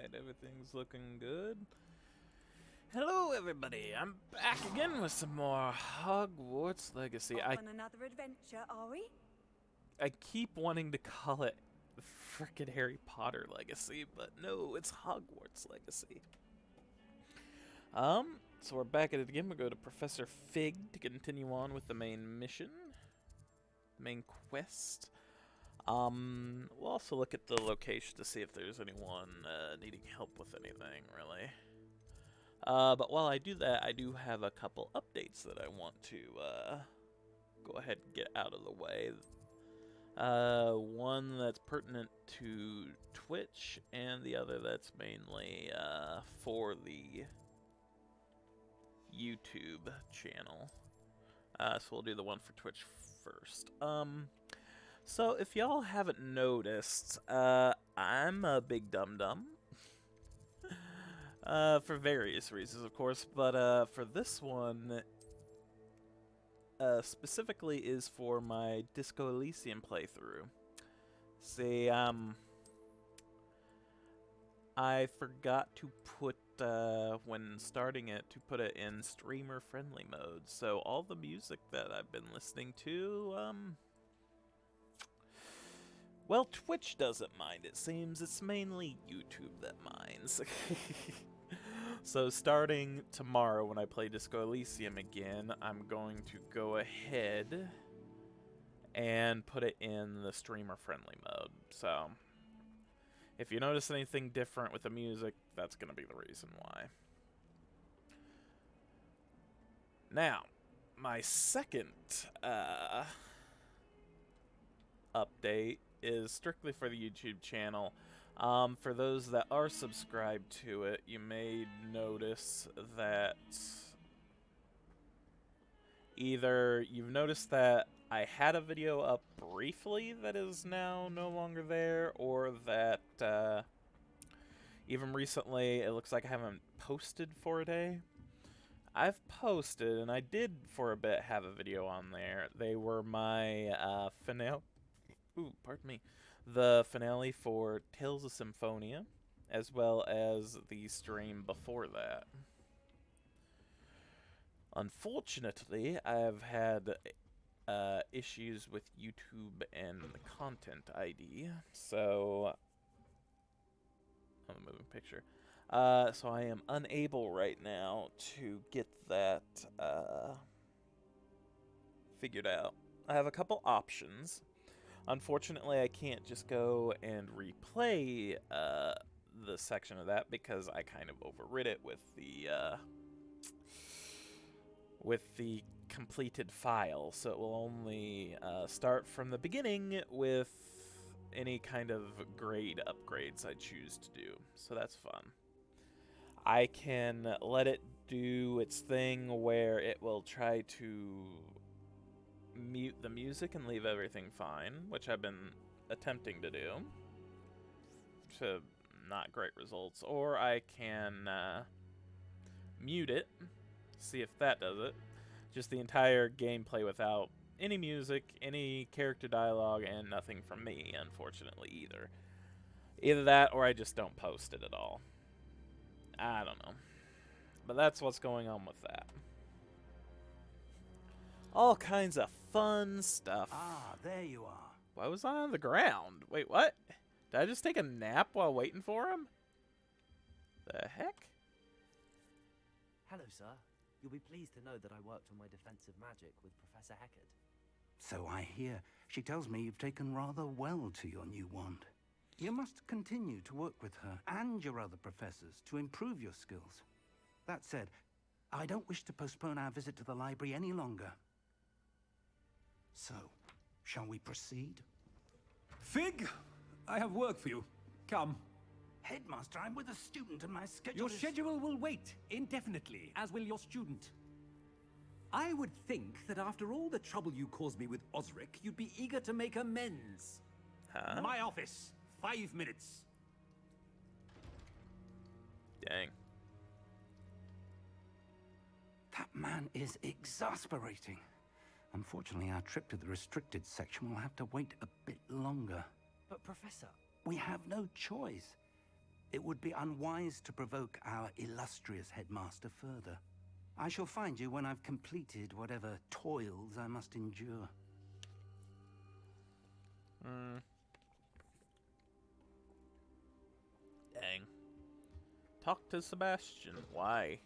Alright, everything's looking good. Hello everybody, I'm back again with some more Hogwarts Legacy. On another adventure, are we? I keep wanting to call it frickin' Harry Potter Legacy, but no, it's Hogwarts Legacy. So we're back at it again. We'll go to Professor Fig to continue on with the main mission, main quest. We'll also look at the location to see if there's anyone needing help with anything, really. But while I do that, I do have a couple updates that I want to go ahead and get out of the way. One that's pertinent to Twitch, and the other that's mainly for the YouTube channel. So we'll do the one for Twitch first. So if y'all haven't noticed, I'm a big dum-dum. For various reasons, of course, but for this one, specifically is for my Disco Elysium playthrough. See, I forgot to put, when starting it, to put it in streamer-friendly mode, so all the music that I've been listening to, well, Twitch doesn't mind, it seems. It's mainly YouTube that minds. So starting tomorrow when I play Disco Elysium again, I'm going to go ahead and put it in the streamer-friendly mode. So if you notice anything different with the music, that's going to be the reason why. Now, my second update is strictly for the YouTube channel. For those that are subscribed to it, you may notice that either you've noticed that I had a video up briefly that is now no longer there, or that even recently it looks like I haven't posted for a day. I've posted, and I did for a bit have a video on there. They were my finale. Ooh, pardon me. The finale for Tales of Symphonia, as well as the stream before that. Unfortunately, I've had issues with YouTube and the content ID, so on the moving picture. So I am unable right now to get that figured out. I have a couple options. Unfortunately, I can't just go and replay the section of that because I kind of overrid it with the completed file. So it will only start from the beginning with any kind of grade upgrades I choose to do. So that's fun. I can let it do its thing where it will try to mute the music and leave everything fine, which I've been attempting to do to not great results, or I can mute it, see if that does it. Just the entire gameplay without any music, any character dialogue, and nothing from me, unfortunately, either. Either that, or I just don't post it at all. I don't know. But that's what's going on with that. All kinds of fun stuff. Ah, there you are. Why was I on the ground? Wait, what? Did I just take a nap while waiting for him? The heck? Hello, sir. You'll be pleased to know that I worked on my defensive magic with Professor Heckard. So I hear. She tells me you've taken rather well to your new wand. You must continue to work with her and your other professors to improve your skills. That said, I don't wish to postpone our visit to the library any longer. So, shall we proceed? Fig, I have work for you. Come. Headmaster, I'm with a student and my schedule Your is... schedule will wait indefinitely, as will your student. I would think that after all the trouble you caused me with Osric, you'd be eager to make amends. Huh? My office. 5 minutes. Dang. That man is exasperating. Unfortunately, our trip to the restricted section will have to wait a bit longer. But, Professor... We have no choice. It would be unwise to provoke our illustrious headmaster further. I shall find you when I've completed whatever toils I must endure. Dang. Talk to Sebastian. Why?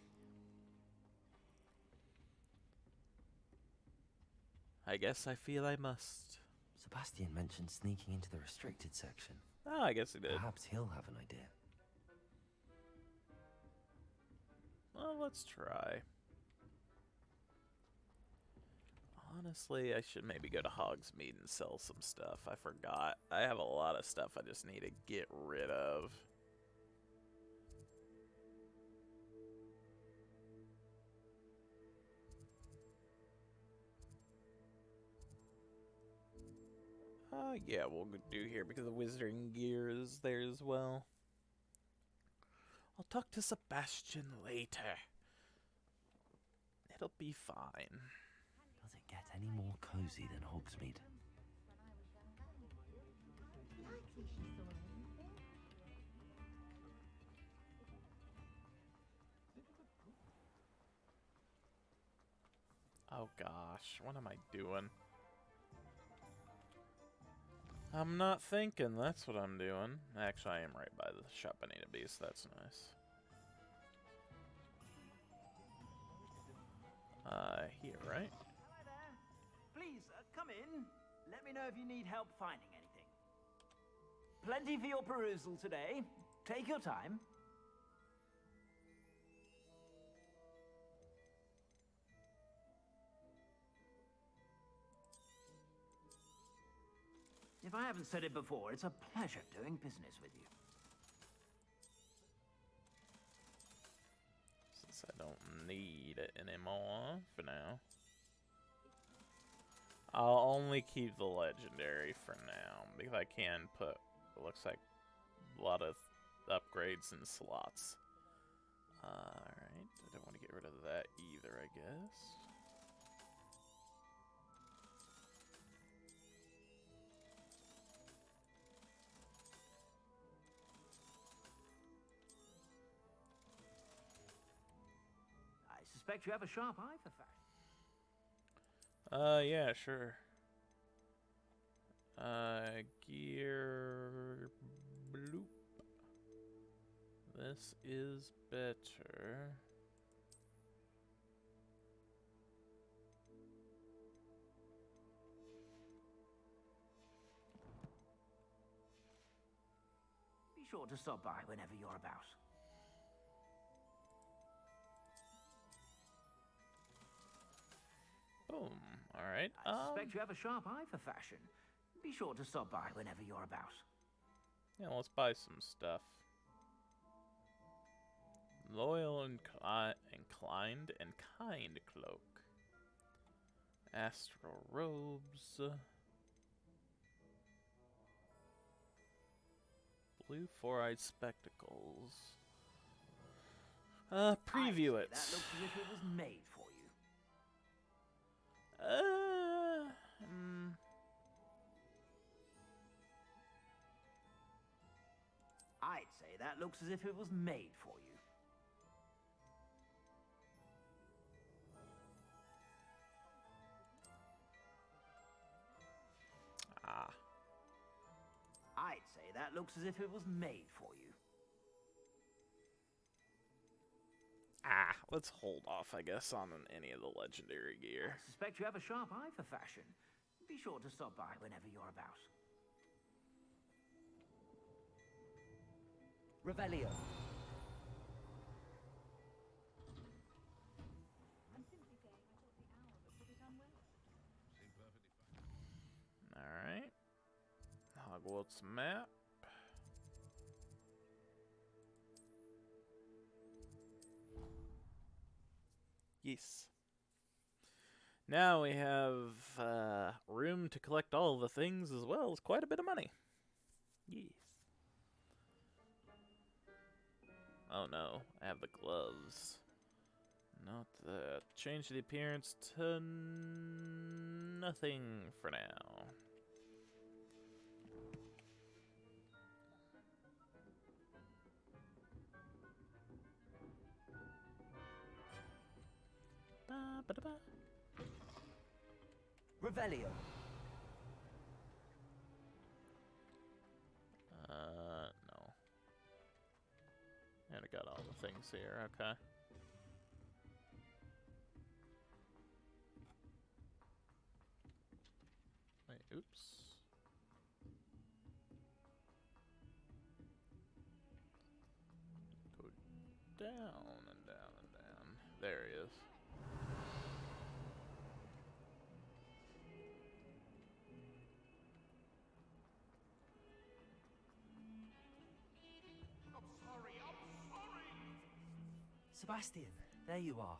I guess I feel I must. Sebastian mentioned sneaking into the restricted section. Oh, I guess he did. Perhaps he'll have an idea. Well, let's try. Honestly, I should maybe go to Hogsmeade and sell some stuff. I forgot. I have a lot of stuff I just need to get rid of. Yeah, we'll do here because the wizarding gear is there as well. I'll talk to Sebastian later. It'll be fine. Does it get any more cozy than Hogsmeade? Oh gosh, what am I doing? I'm not thinking, that's what I'm doing. Actually, I am right by the shop I need to be, so that's nice. Here, right? Hi there. Please, come in. Let me know if you need help finding anything. Plenty for your perusal today. Take your time. If I haven't said it before, it's a pleasure doing business with you. Since I don't need it anymore for now. I'll only keep the legendary for now, because I can put, it looks like, a lot of upgrades in slots. Alright, I don't want to get rid of that either, I guess. I suspect you have a sharp eye for fashion. Yeah, sure. Gear bloop. This is better. Be sure to stop by whenever you're about. Boom. Alright. I suspect you have a sharp eye for fashion. Be sure to stop by whenever you're about. Yeah, let's buy some stuff. Loyal and inclined and kind cloak. Astral robes. Blue four-eyed spectacles. Preview it. That looks as if it was made for you. I'd say that looks as if it was made for you. I'd say that looks as if it was made for you. Let's hold off, I guess, on any of the legendary gear. I suspect you have a sharp eye for fashion. Be sure to stop by whenever you're about. Revelio. Alright. Hogwarts map. Yes. Now we have room to collect all the things as well as quite a bit of money. Yes. Oh no, I have the gloves. Not that. Change the appearance to nothing for now. Ba-da-ba. Revelio. No. And I got all the things here, okay. Wait, oops. Go down and down and down. There he is. Sebastian, there you are.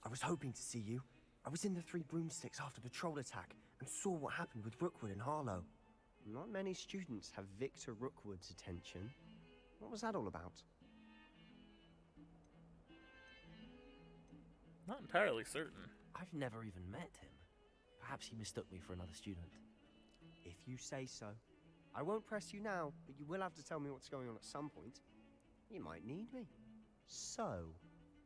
I was hoping to see you. I was in the Three Broomsticks after the troll attack and saw what happened with Rookwood and Harlow. Not many students have Victor Rookwood's attention. What was that all about? Not entirely certain. I've never even met him. Perhaps he mistook me for another student. If you say so. I won't press you now, but you will have to tell me what's going on at some point. You might need me. So,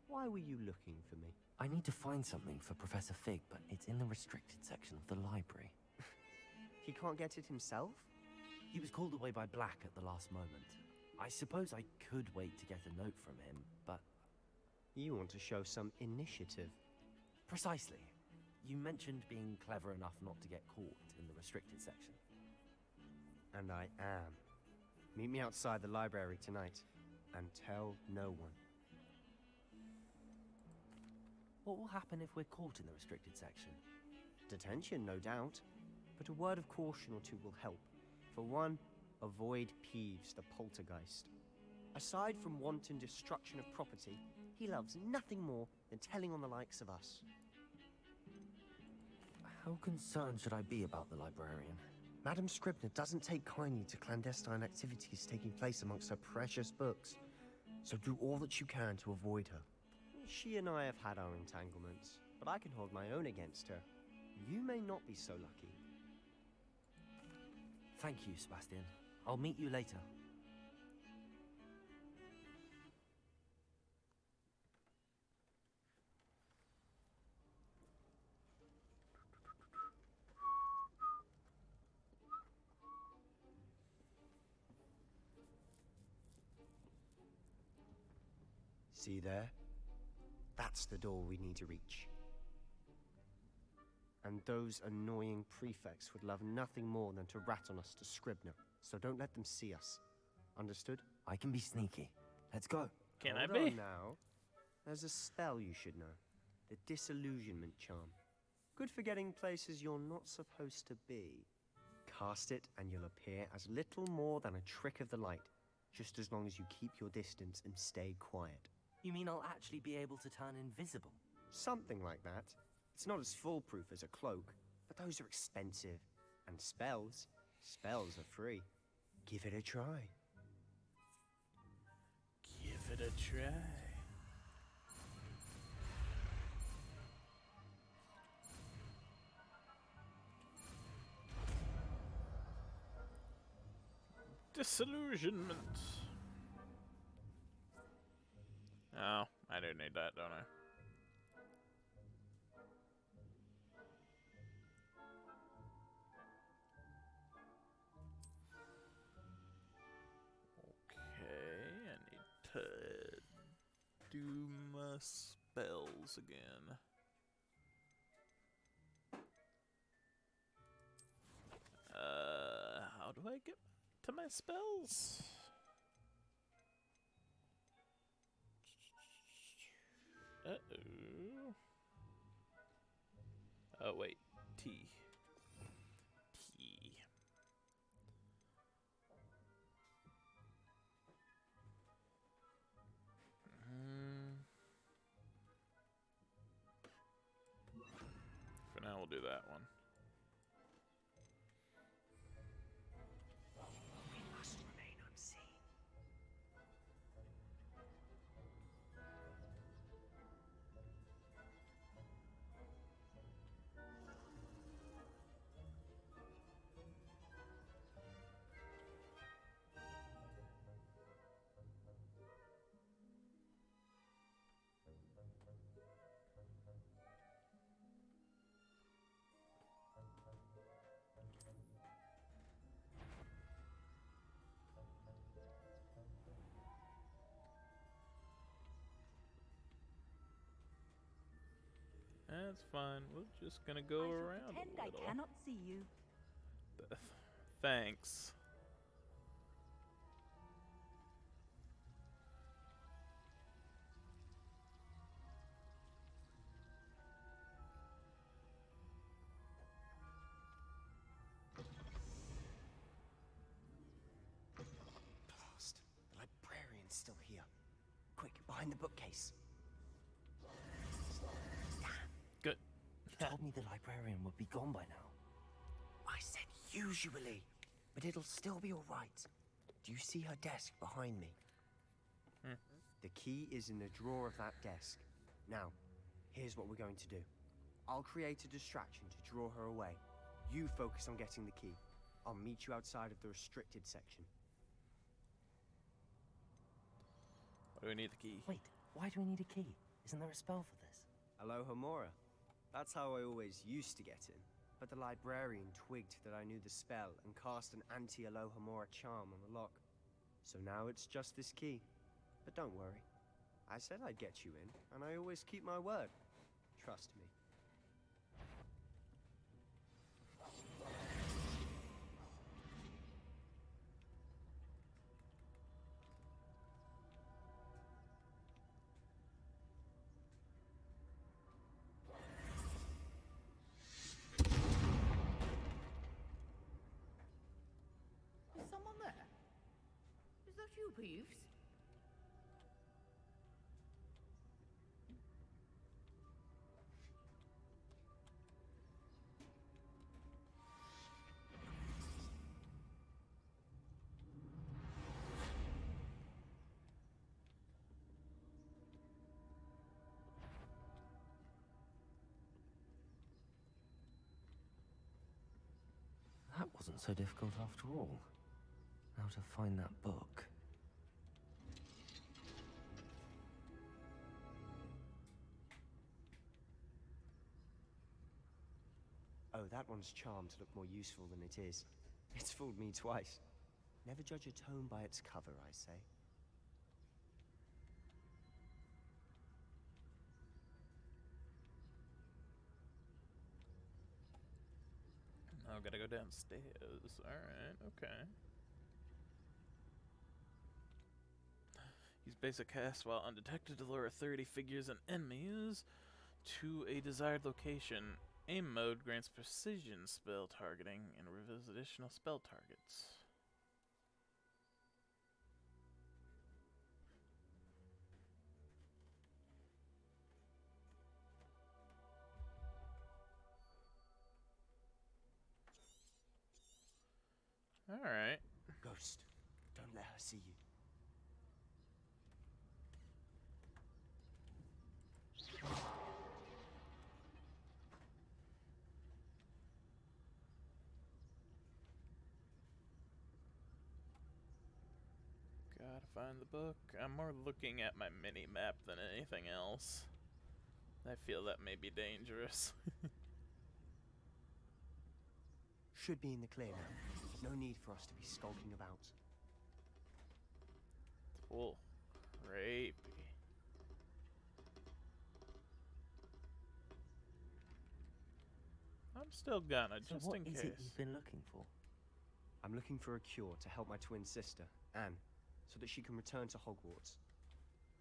why were you looking for me? I need to find something for Professor Fig, but it's in the restricted section of the library. He can't get it himself? He was called away by Black at the last moment. I suppose I could wait to get a note from him, but... You want to show some initiative. Precisely. You mentioned being clever enough not to get caught in the restricted section. And I am. Meet me outside the library tonight, and tell no one. What will happen if we're caught in the restricted section? Detention, no doubt. But a word of caution or two will help. For one, avoid Peeves, the poltergeist. Aside from wanton destruction of property, he loves nothing more than telling on the likes of us. How concerned should I be about the librarian? Madam Scribner doesn't take kindly to clandestine activities taking place amongst her precious books, so do all that you can to avoid her. She and I have had our entanglements, but I can hold my own against her. You may not be so lucky. Thank you, Sebastian. I'll meet you later. See there? That's the door we need to reach. And those annoying prefects would love nothing more than to rat on us to Scribner, so don't let them see us. Understood? I can be sneaky. Let's go. Can I Hold be? on now. There's a spell you should know. The Disillusionment Charm. Good for getting places you're not supposed to be. Cast it and you'll appear as little more than a trick of the light, just as long as you keep your distance and stay quiet. You mean I'll actually be able to turn invisible? Something like that. It's not as foolproof as a cloak, but those are expensive. And spells are free. Give it a try. Give it a try. Disillusionment. Oh, I do need that, don't I? Okay, I need to do my spells again. How do I get to my spells? Uh-oh. Oh, wait. T. T. For now, we'll do that one. We must remain unseen. That's fine. We're just gonna go I shall around pretend a little. I cannot see you. Thanks. Blast. The librarian's still here. Quick, behind the bookcase. Good. Told me the librarian would be gone by now. I said usually, but it'll still be all right. Do you see her desk behind me? The key is in the drawer of that desk. Now, here's what we're going to do. I'll create a distraction to draw her away. You focus on getting the key. I'll meet you outside of the restricted section. Why do we need the key? Wait, why do we need a key? Isn't there a spell for this? Alohomora. That's how I always used to get in. But the librarian twigged that I knew the spell and cast an anti-Alohomora charm on the lock. So now it's just this key. But don't worry. I said I'd get you in, and I always keep my word. Trust me. Is someone there? Is that you, Peeves? That wasn't so difficult after all. Now to find that book. Oh, that one's charmed to look more useful than it is. It's fooled me twice. Never judge a tome by its cover, I say. Oh, gotta go downstairs. Alright, okay. Use basic cast while undetected to lure 30 figures and enemies to a desired location. Aim mode grants precision spell targeting and reveals additional spell targets. Alright. Ghost, don't let her see you. Gotta find the book. I'm more looking at my mini-map than anything else. I feel that may be dangerous. Should be in the clear now. No need for us to be skulking about. Oh, creepy. I'm still gonna, So just what in is case. it you've been looking for? I'm looking for a cure to help my twin sister, Anne, so that she can return to Hogwarts.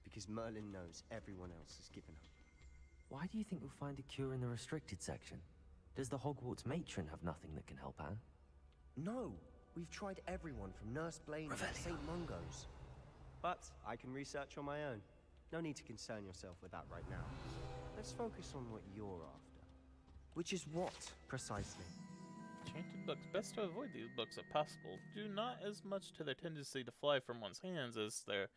Because Merlin knows everyone else has given up. Why do you think you'll find a cure in the restricted section? Does the Hogwarts matron have nothing that can help Anne? No! We've tried everyone from Nurse Blaine to Revelio. St. Mungo's. But I can research on my own. No need to concern yourself with that right now. Let's focus on what you're after. Which is what, precisely? Enchanted books. Best to avoid these books if possible, due not as much to their tendency to fly from one's hands as their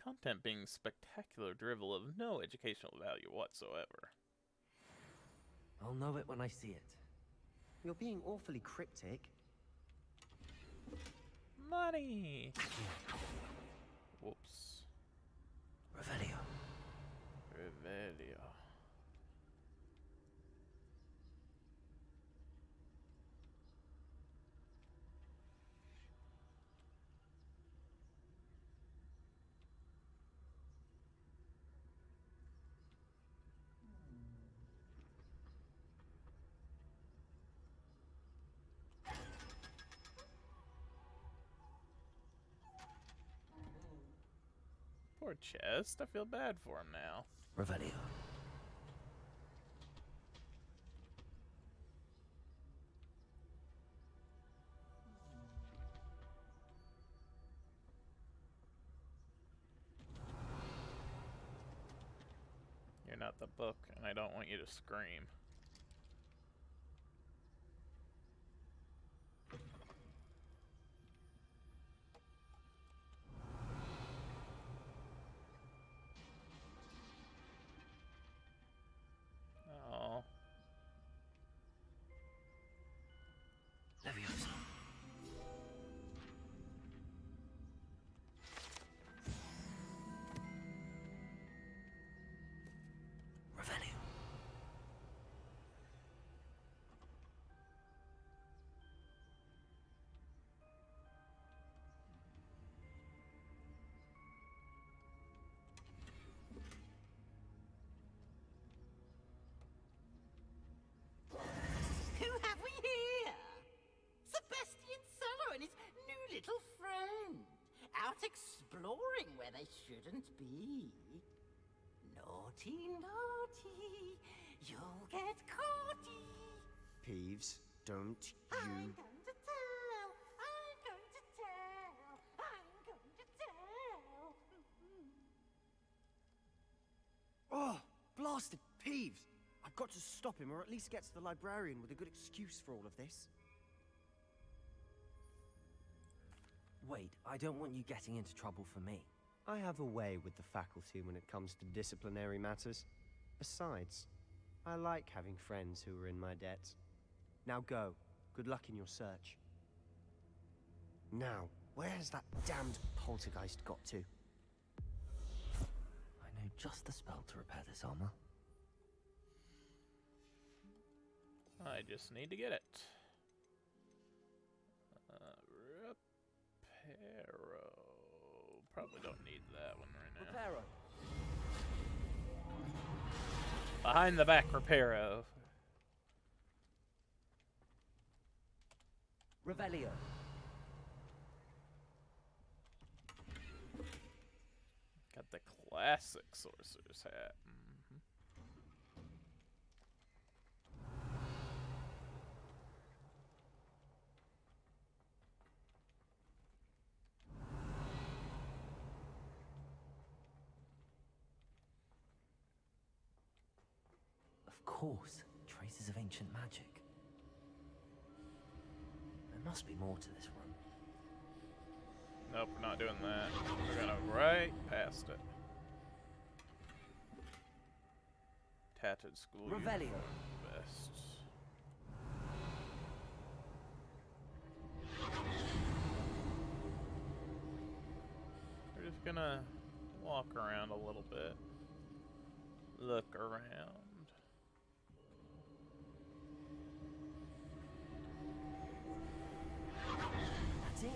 content being spectacular drivel of no educational value whatsoever. I'll know it when I see it. You're being awfully cryptic. Money! Whoops. Revelio. Revelio. a chest? I feel bad for him now. Revelio. You're not the book, and I don't want you to scream. Oh. Leviosa. Revelio. Who have we here? Sebastian Sallow and his new little friend. Out exploring where they shouldn't be. Naughty, naughty. You'll get caughty. Peeves, don't I'm you... going to tell. I'm going to tell. I'm going to tell. Oh, blasted Peeves! I've got to stop him, or at least get to the librarian with a good excuse for all of this. Wait, I don't want you getting into trouble for me. I have a way with the faculty when it comes to disciplinary matters. Besides, I like having friends who are in my debt. Now go. Good luck in your search. Now, where has that damned poltergeist got to? I know just the spell to repair this armor. I just need to get it. Reparo. Probably don't need that one right now. Reparo. Behind the back, Reparo. Revelio. Got the classic sorcerer's hat. Of course, traces of ancient magic. There must be more to this room. Nope, we're not doing that. We're gonna right past it. Tattered school Revelio. uniform vest. We're just gonna walk around a little bit. Look around. That's it.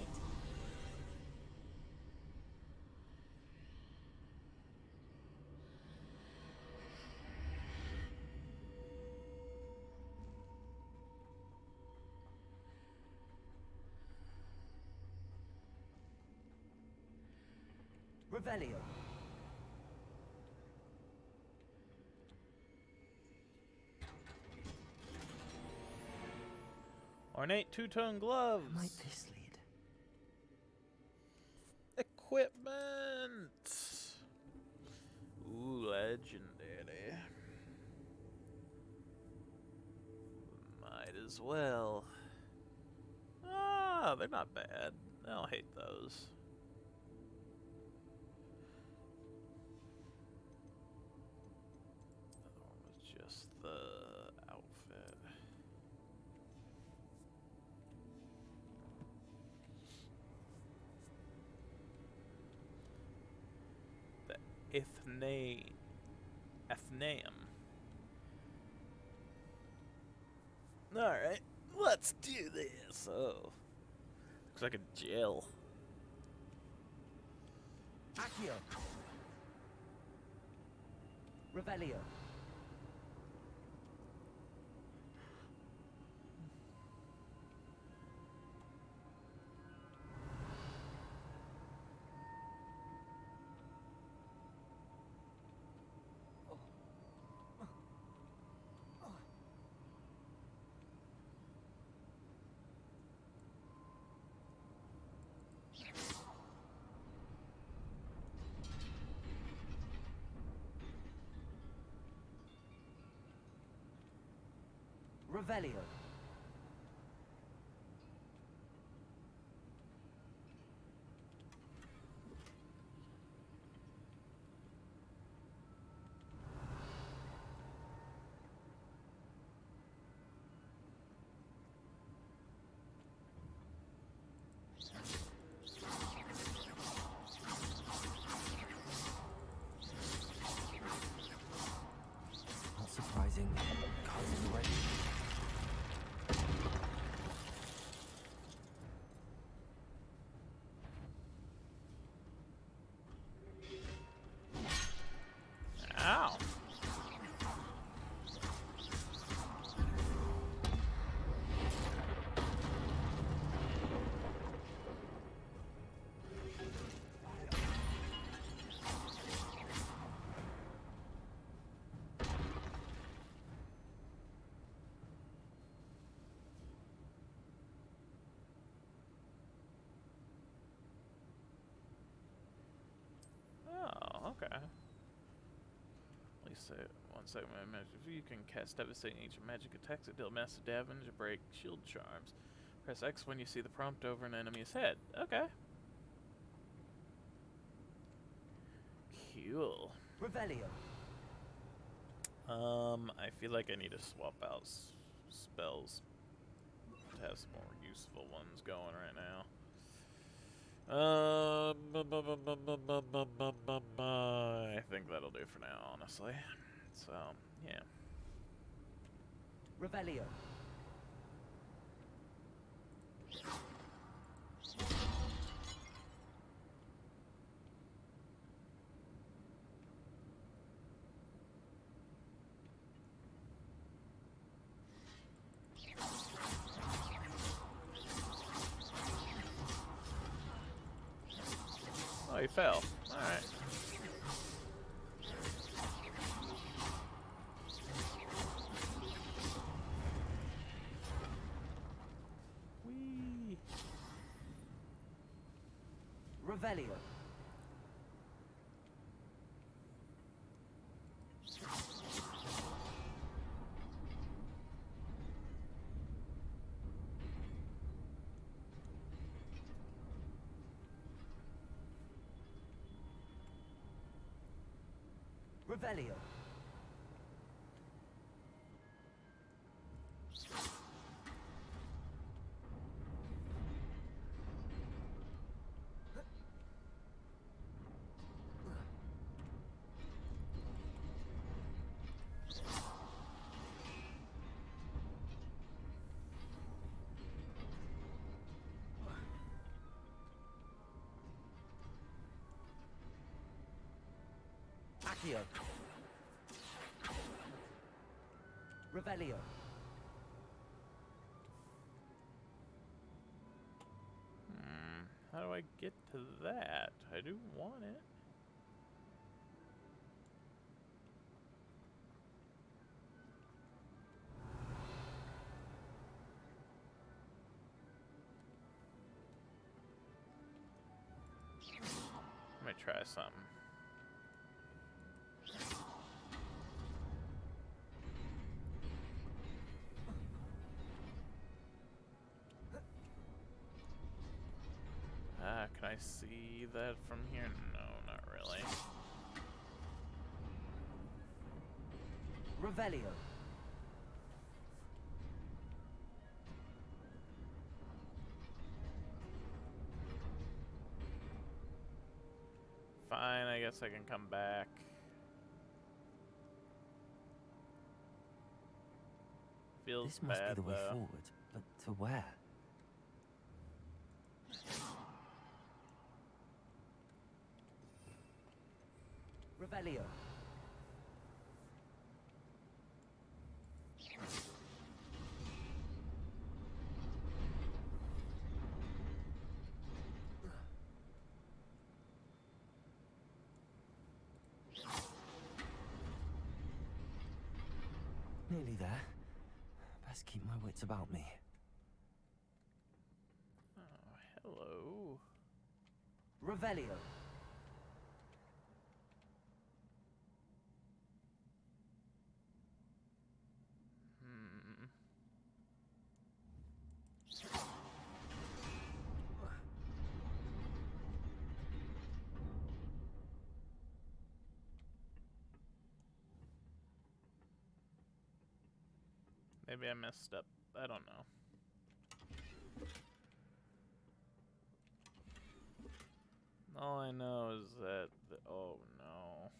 Revelio. Ornate two-tone gloves. Where might this lead? Equipment. Ooh, legendary. Might as well. Ah, they're not bad. I don't hate those. That one was just the outfit. Athenaeum. Alright, let's do this. Oh. Looks like a jail. Accio. Revelio. Revelio. Not surprising. Cards already. Ow. Oh, okay. At least one second. If you can cast devastating ancient magic attacks that deal massive damage or break shield charms. Press X when you see the prompt over an enemy's head. Okay. Cool. Revelio. I feel like I need to swap out spells to have some more useful ones going right now. I think that'll do for now, honestly. So, yeah. Revelio. Oh, he fell. Alright. Whee! Revelio. Revelio. Accio. Revelio. How do I get to that? I do want it. Let me try something. Can I see that from here? No, not really. Revelio. Fine, I guess I can come back. Feels This must bad, be the way though. forward, but to where? Revelio. Nearly there. Best keep my wits about me. Oh, hello. Revelio. Maybe I messed up. I don't know. All I know is that... oh, no.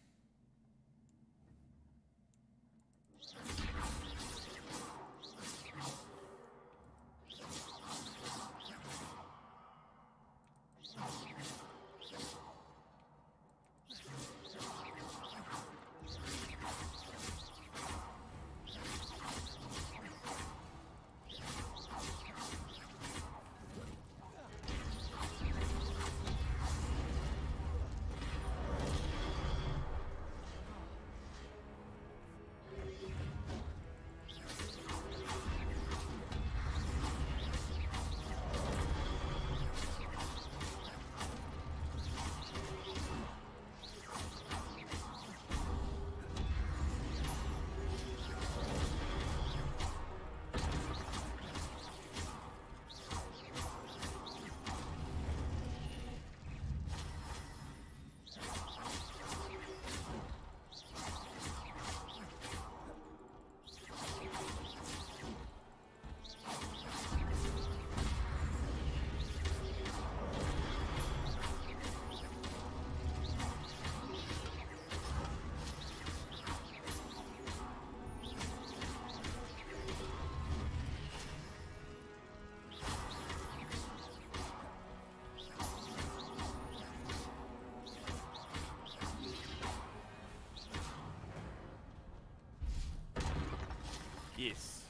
Yes.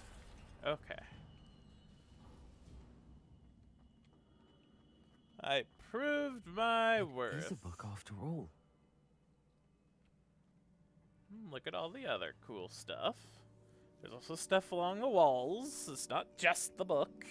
Okay. I proved my worth. Here's a book after all. Look at all the other cool stuff. There's also stuff along the walls. It's not just the book.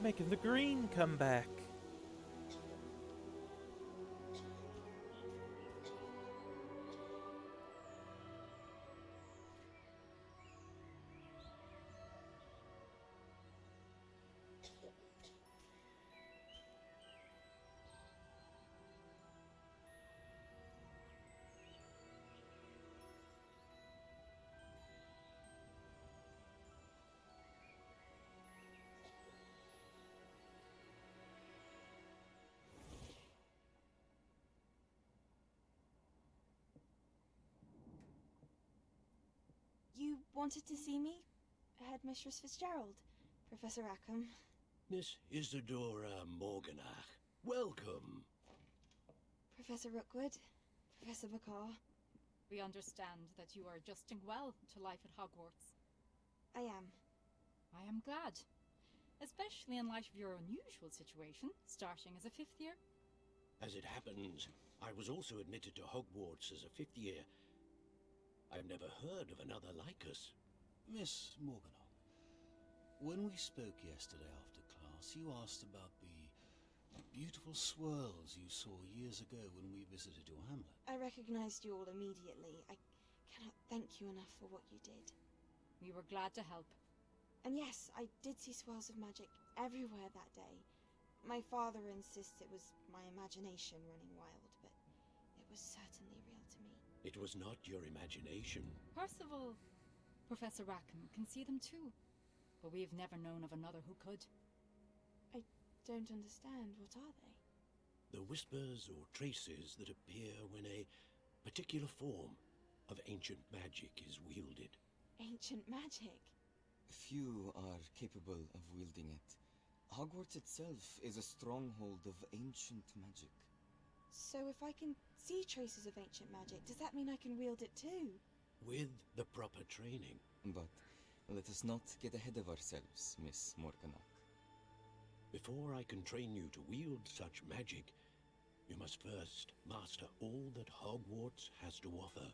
Making the green come back. You wanted to see me? Headmistress Fitzgerald, Professor Rackham. Miss Isadora Morganach, welcome. Professor Rookwood, Professor Bakar. We understand that you are adjusting well to life at Hogwarts. I am. I am glad. Especially in light of your unusual situation, starting as a 5th year. As it happens, I was also admitted to Hogwarts as a 5th year. I've never heard of another like us. Miss Morganach, when we spoke yesterday after class, you asked about the beautiful swirls you saw years ago when we visited your hamlet. I recognized you all immediately. I cannot thank you enough for what you did. We were glad to help. And yes, I did see swirls of magic everywhere that day. My father insists it was my imagination running wild, but it was certainly real to me. It was not your imagination. Percival, Professor Rackham can see them too. But we've never known of another who could. I don't understand. What are they? The whispers or traces that appear when a particular form of ancient magic is wielded. Ancient magic? Few are capable of wielding it. Hogwarts itself is a stronghold of ancient magic. So if I can see traces of ancient magic, does that mean I can wield it too? With the proper training. But let us not get ahead of ourselves, Miss Morganach. Before I can train you to wield such magic, you must first master all that Hogwarts has to offer.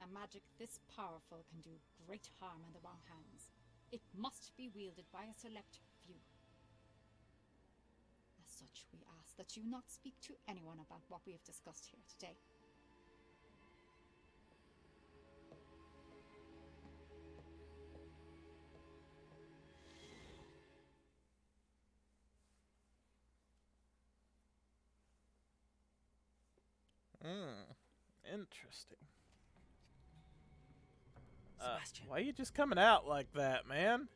A magic this powerful can do great harm in the wrong hands. It must be wielded by a select few. As such, we ask that you not speak to anyone about what we have discussed here today. Interesting. Sebastian. Why are you just coming out like that, man?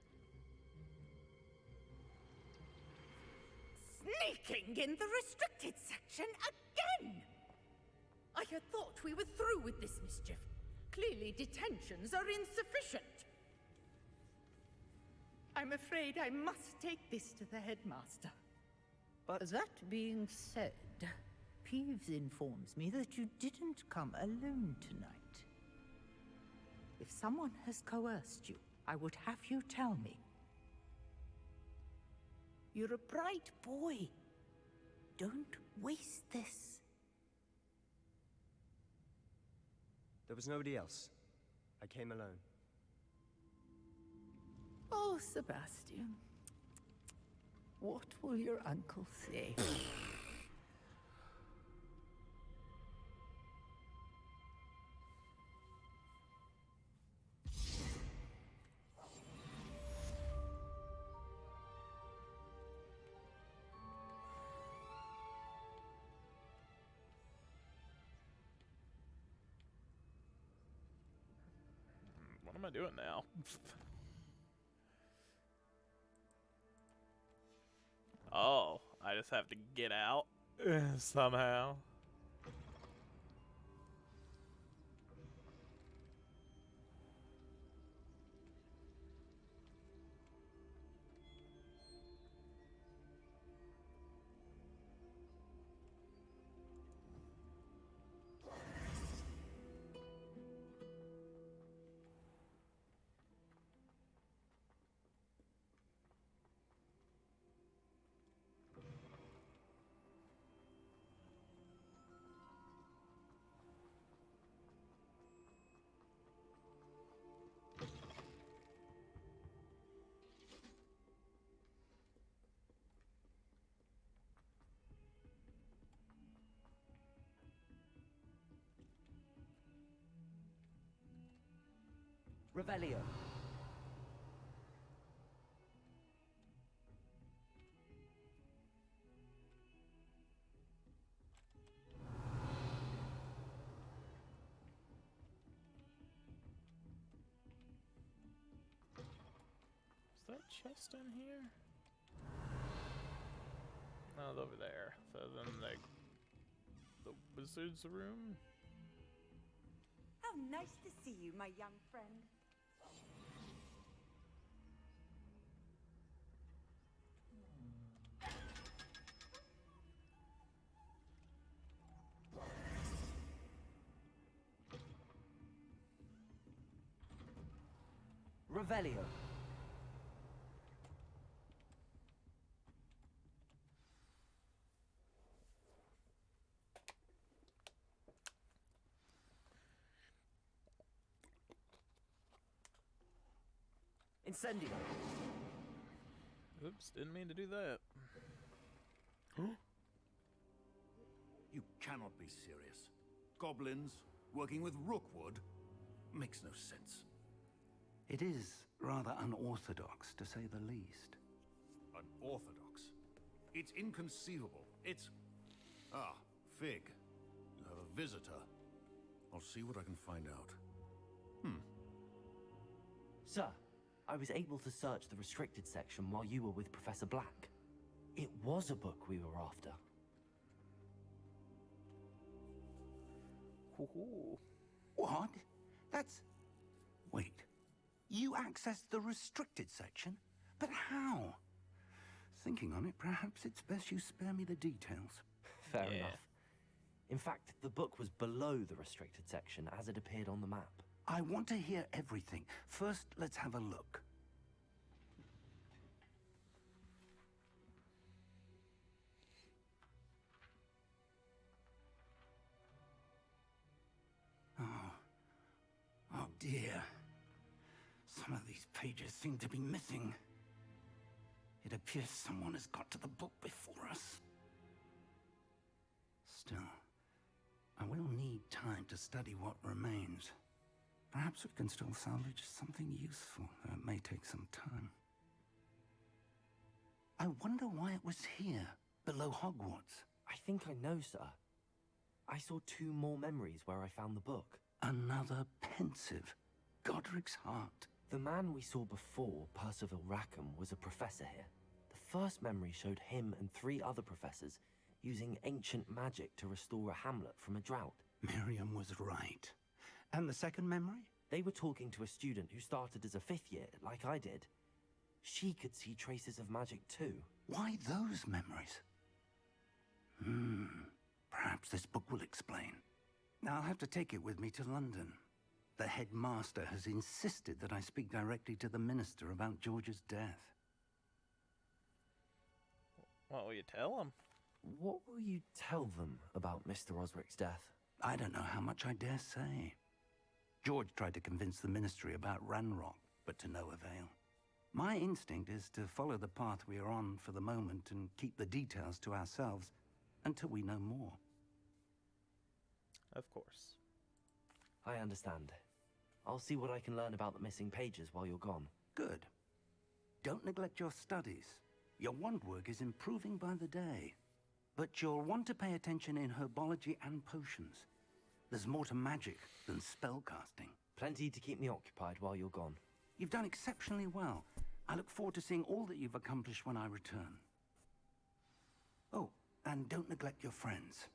Sneaking in the restricted section again! I had thought we were through with this mischief. Clearly detentions are insufficient. I'm afraid I must take this to the headmaster. But that being said, Peeves informs me that you didn't come alone tonight. If someone has coerced you, I would have you tell me. You're a bright boy. Don't waste this. There was nobody else. I came alone. Oh, Sebastian. What will your uncle say? What am I doing now? Oh, I just have to get out somehow. Revelio. Is that chest in here? No, it's over there. So then the wizard's room. How nice to see you, my young friend. Revelio. Incendio. Oops, didn't mean to do that. You cannot be serious. Goblins, Working with Rookwood? Makes no sense. It is rather unorthodox, to say the least. Unorthodox? It's inconceivable. It's... Ah, Fig. You have a visitor. I'll see what I can find out. Sir, I was able to search the restricted section while you were with Professor Black. It was a book we were after. What? That's... Wait. You accessed the restricted section? But how? Thinking on it, perhaps it's best you spare me the details. Fair enough. In fact, the book was below the restricted section as it appeared on the map. I want to hear everything. First, let's have a look. Oh dear. Some of these pages seem to be missing. It appears someone has got to the book before us. Still, I will need time to study what remains. Perhaps we can still salvage something useful, though it may take some time. I wonder why it was here, below Hogwarts. I think I know, sir. I saw 2 more memories where I found the book. Another pensive. Godric's heart. The man we saw before, Percival Rackham, was a professor here. The first memory showed him and 3 other professors using ancient magic to restore a hamlet from a drought. Miriam was right. And the second memory? They were talking to a student who started as a 5th year, like I did. She could see traces of magic too. Why those memories? Perhaps this book will explain. I'll have to take it with me to London. The headmaster has insisted that I speak directly to the minister about George's death. What will you tell him? What will you tell them about Mr. Osric's death? I don't know how much I dare say. George tried to convince the ministry about Ranrock, but to no avail. My instinct is to follow the path we are on for the moment and keep the details to ourselves until we know more. Of course. I understand. I'll see what I can learn about the missing pages while you're gone. Good. Don't neglect your studies. Your wand work is improving by the day. But you'll want to pay attention in herbology and potions. There's more to magic than spellcasting. Plenty to keep me occupied while you're gone. You've done exceptionally well. I look forward to seeing all that you've accomplished when I return. Oh, and don't neglect your friends.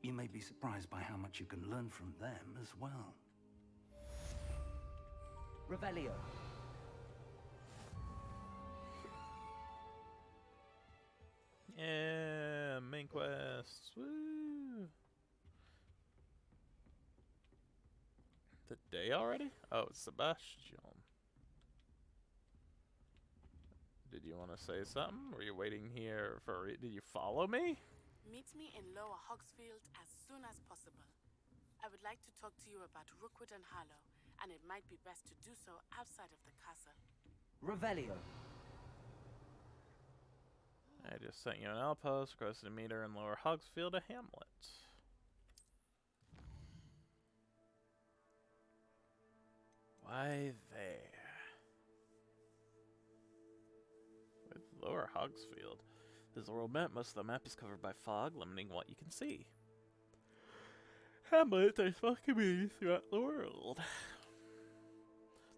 You may be surprised by how much you can learn from them as well. Revelio. Yeah, main quests. Woo! The day already? Oh, it's Sebastian. Did you want to say something? Were you waiting here for did you follow me? Meet me in Lower Hogsfield as soon as possible. I would like to talk to you about Rookwood and Harlow, and it might be best to do so outside of the castle. Revelio. I just sent you an outpost, requested a meter in Lower Hogsfield, a hamlet. Why there? With Lower Hogsfield. This is a world map. Most of the map is covered by fog, limiting what you can see. Hamlets are small communities throughout the world.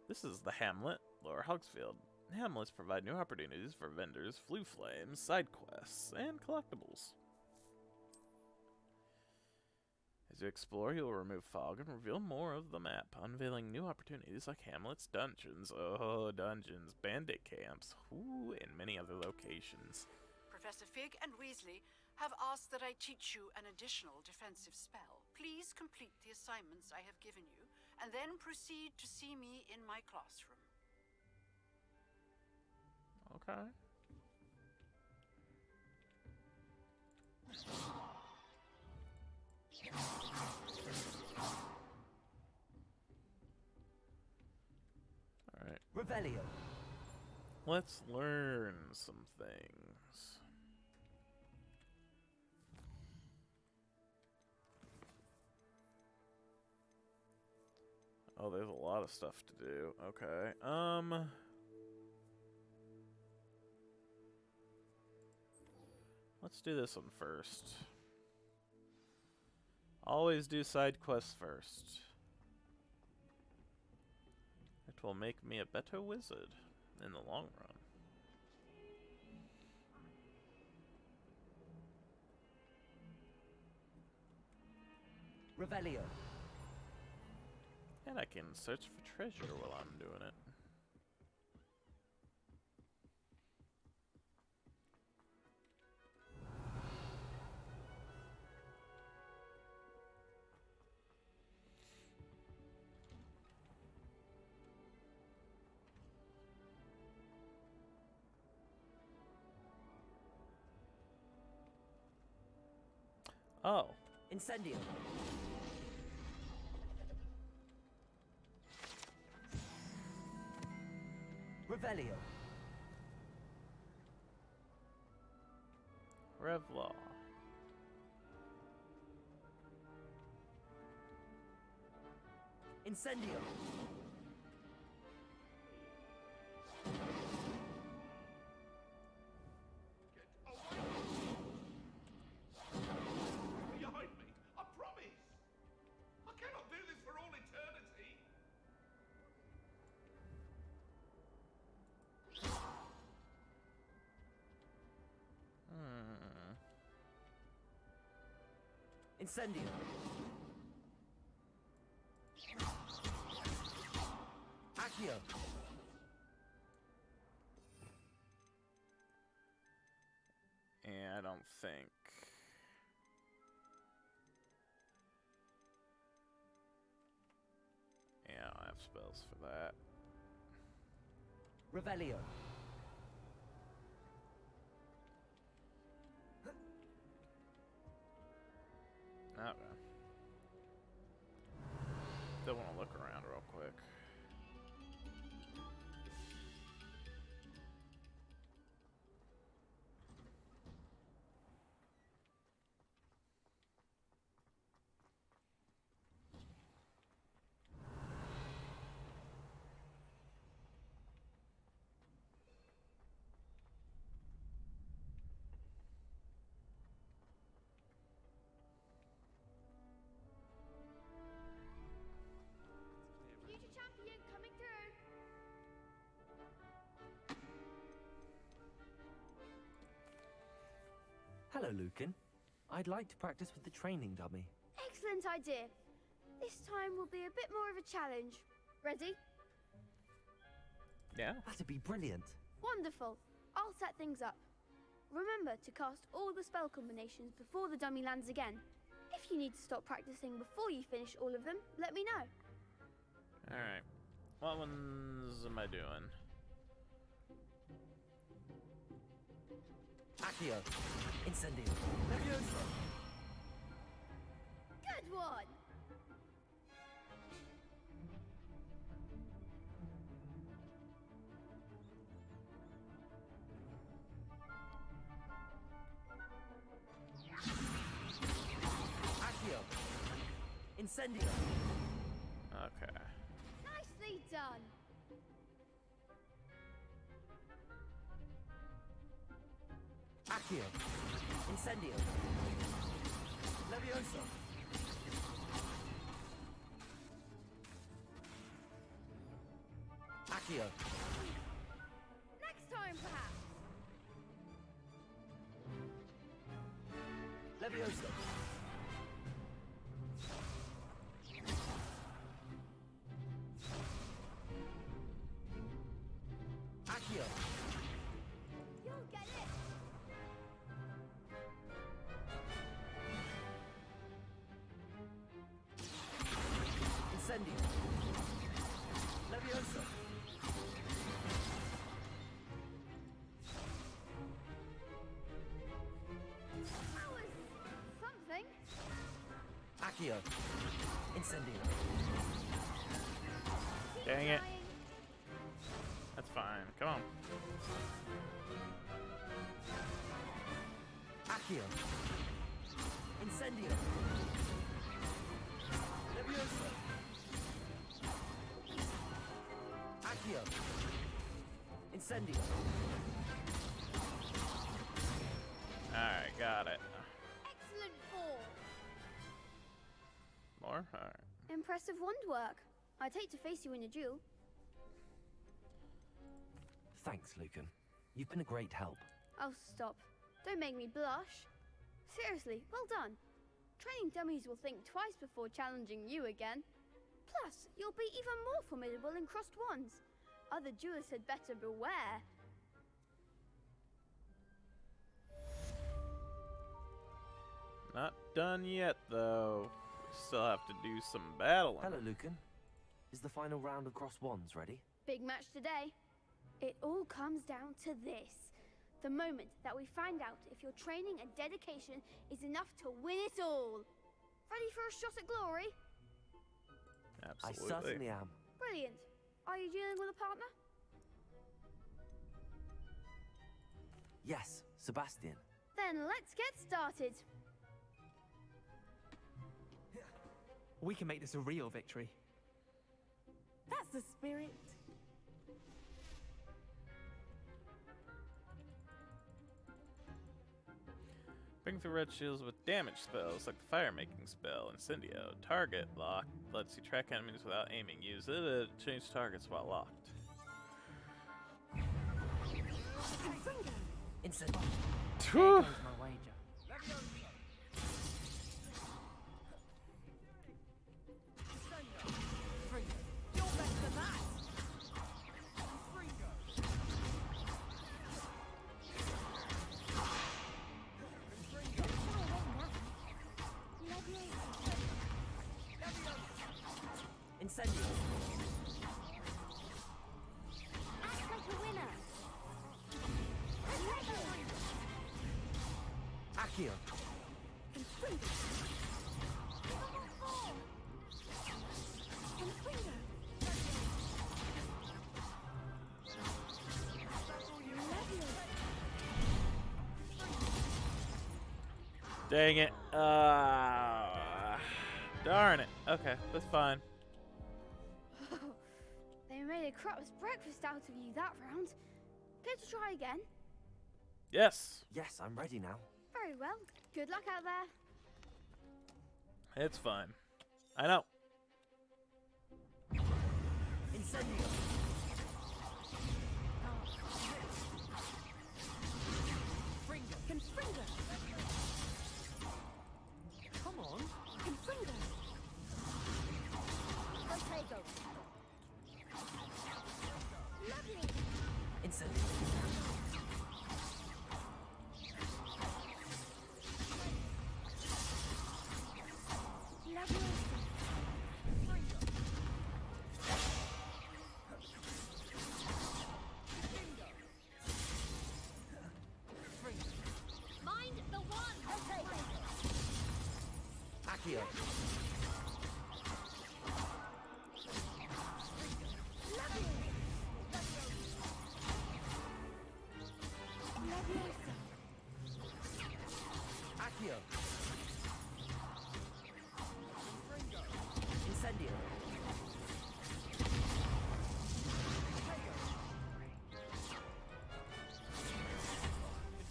This is the hamlet, Lower Hogsfield. Hamlets provide new opportunities for vendors, flue flames, side quests, and collectibles. As you explore, you'll remove fog and reveal more of the map, unveiling new opportunities like hamlets, dungeons, bandit camps, and many other locations. Professor Fig and Weasley have asked that I teach you an additional defensive spell. Please complete the assignments I have given you, and then proceed to see me in my classroom. Okay. Alright. Revelio. Let's learn some things. Oh, there's a lot of stuff to do. Okay. Let's do this one first. Always do side quests first. It will make me a better wizard in the long run. Revelio. And I can search for treasure while I'm doing it. Oh. Incendio. Revelio. Revlaw. Incendio. Behind me, I promise. I cannot do this for all eternity. Incendio. Accio. And I don't think. Yeah, I have spells for that. Revelio. Okay. Still want to look around real quick. Future champion coming through. Hello, Lucan. I'd like to practice with the training dummy. Excellent idea. This time will be a bit more of a challenge. Ready? Yeah. That'd be brilliant. Wonderful. I'll set things up. Remember to cast all the spell combinations before the dummy lands again. If you need to stop practicing before you finish all of them, let me know. Alright. What ones am I doing? Accio. Incendio. Leviosa. Good one! Accio. Incendio. Okay. Nicely done! Accio. Incendio. Leviosa. Accio. Next time, perhaps. Leviosa. Accio. You'll get it. Incendio. Leviosa. That was something. Accio. Incendio. Dang it. That's fine. Come on. Accio. Incendio. Leviosa. Incendio. Alright, got it. Excellent ball. More? Alright. Impressive wand work. I'd hate to face you in a duel. Thanks, Lucan. You've been a great help. Oh, stop. Don't make me blush. Seriously, well done. Training dummies will think twice before challenging you again. Plus, you'll be even more formidable in crossed wands. Other duelists had better beware. Not done yet, though. We still have to do some battling. Hello, Lucan. Is the final round of cross wands ready? Big match today. It all comes down to this. The moment that we find out if your training and dedication is enough to win it all. Ready for a shot at glory? Absolutely. I certainly am. Brilliant. Are you dealing with a partner? Yes, Sebastian. Then let's get started. We can make this a real victory. That's the spirit. Bring through red shields with damage spells like the fire-making spell, Incendio. Target lock lets you track enemies without aiming. Use it to change targets while locked. Incendio. There goes my wager. You're better than that. Incendio. Act like a winner. Accio. Dang it. Darn it. Okay, that's fine. They made a crap's breakfast out of you that round. Care to try again? Yes. Yes, I'm ready now. Very well. Good luck out there. It's fine. I know. Incendio. Confringo. Come on. Confringo. Protego. Lovely. Incendio. Mind the one. Protego. Accio. Accio. Incendio.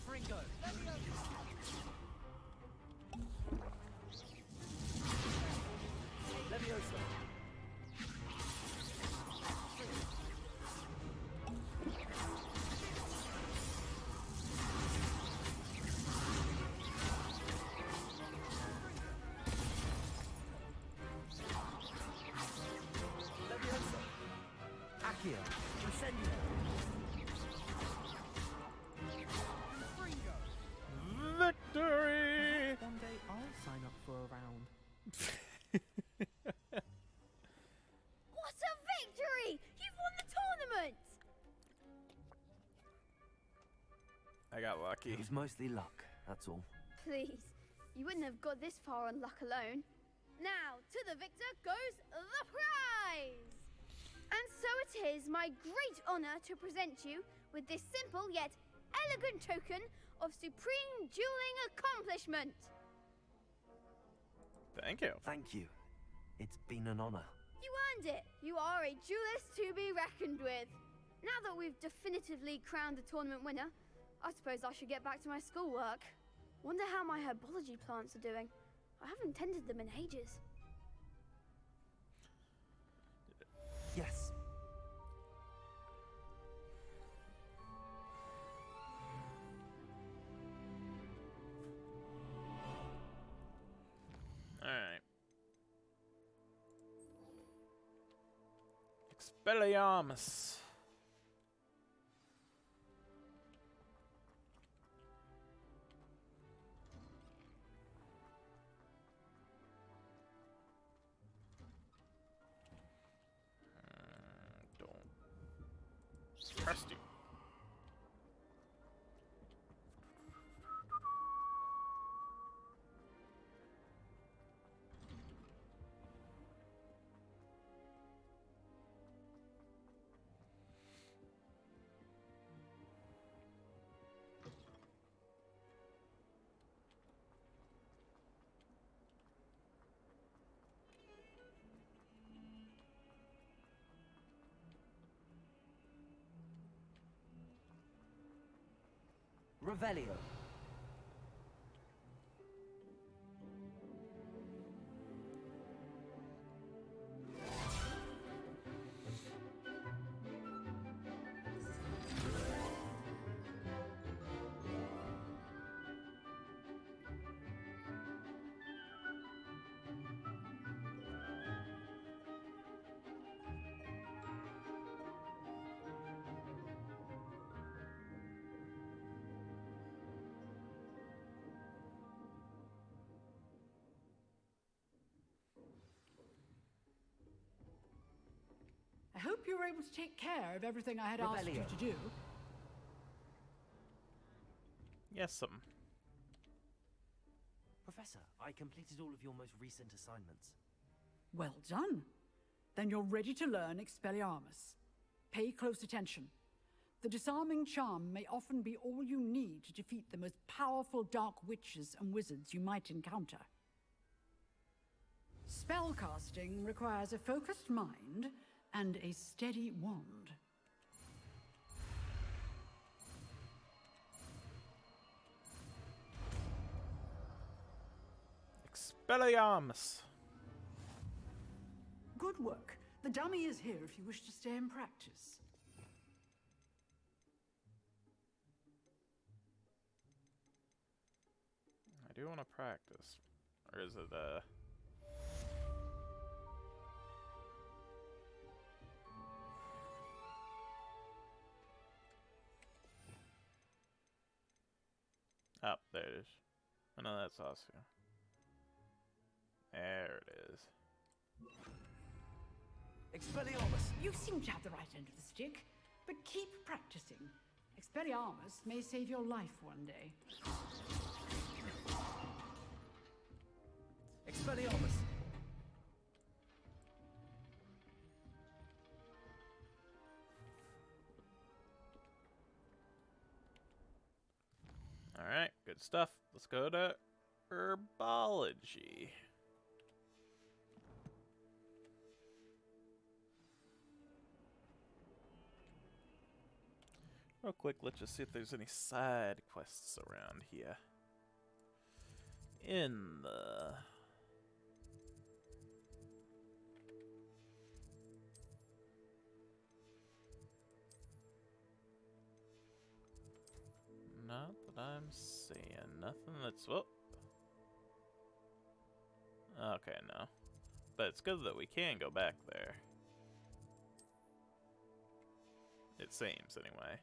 Fringo. Leviosa. Leviosa. Accio. Incendio. Victory! One day I'll sign up for a round. What a victory! You've won the tournament! I got lucky. It was mostly luck, that's all. Please, you wouldn't have got this far on luck alone. Now, to the victor goes the prize! And so it is my great honor to present you with this simple yet elegant token of supreme dueling accomplishment. Thank you. Thank you. It's been an honor. You earned it. You are a duelist to be reckoned with. Now that we've definitively crowned the tournament winner, I suppose I should get back to my schoolwork. Wonder how my herbology plants are doing. I haven't tended them in ages. Yes. Alright. Expelliarmus. Don't trust you. Revelio. I hope you were able to take care of everything I had asked you Revelio. to do. Yes, Professor, I completed all of your most recent assignments. Well done. Then you're ready to learn Expelliarmus. Pay close attention. The disarming charm may often be all you need to defeat the most powerful dark witches and wizards you might encounter. Spellcasting requires a focused mind and a steady wand. Expelliarmus. Good work. The dummy is here if you wish to stay and practice. I do want to practice. Or is it, Oh, there it is. Oh, no, that's Oscar. There it is. Expelliarmus! You seem to have the right end of the stick, but keep practicing. Expelliarmus may save your life one day. Expelliarmus! Alright, good stuff. Let's go to herbology. Real quick, let's just see if there's any side quests around here. In the... Not that I'm seeing. Nothing that's... Whoop. Okay, no. But it's good that we can go back there. It seems, anyway.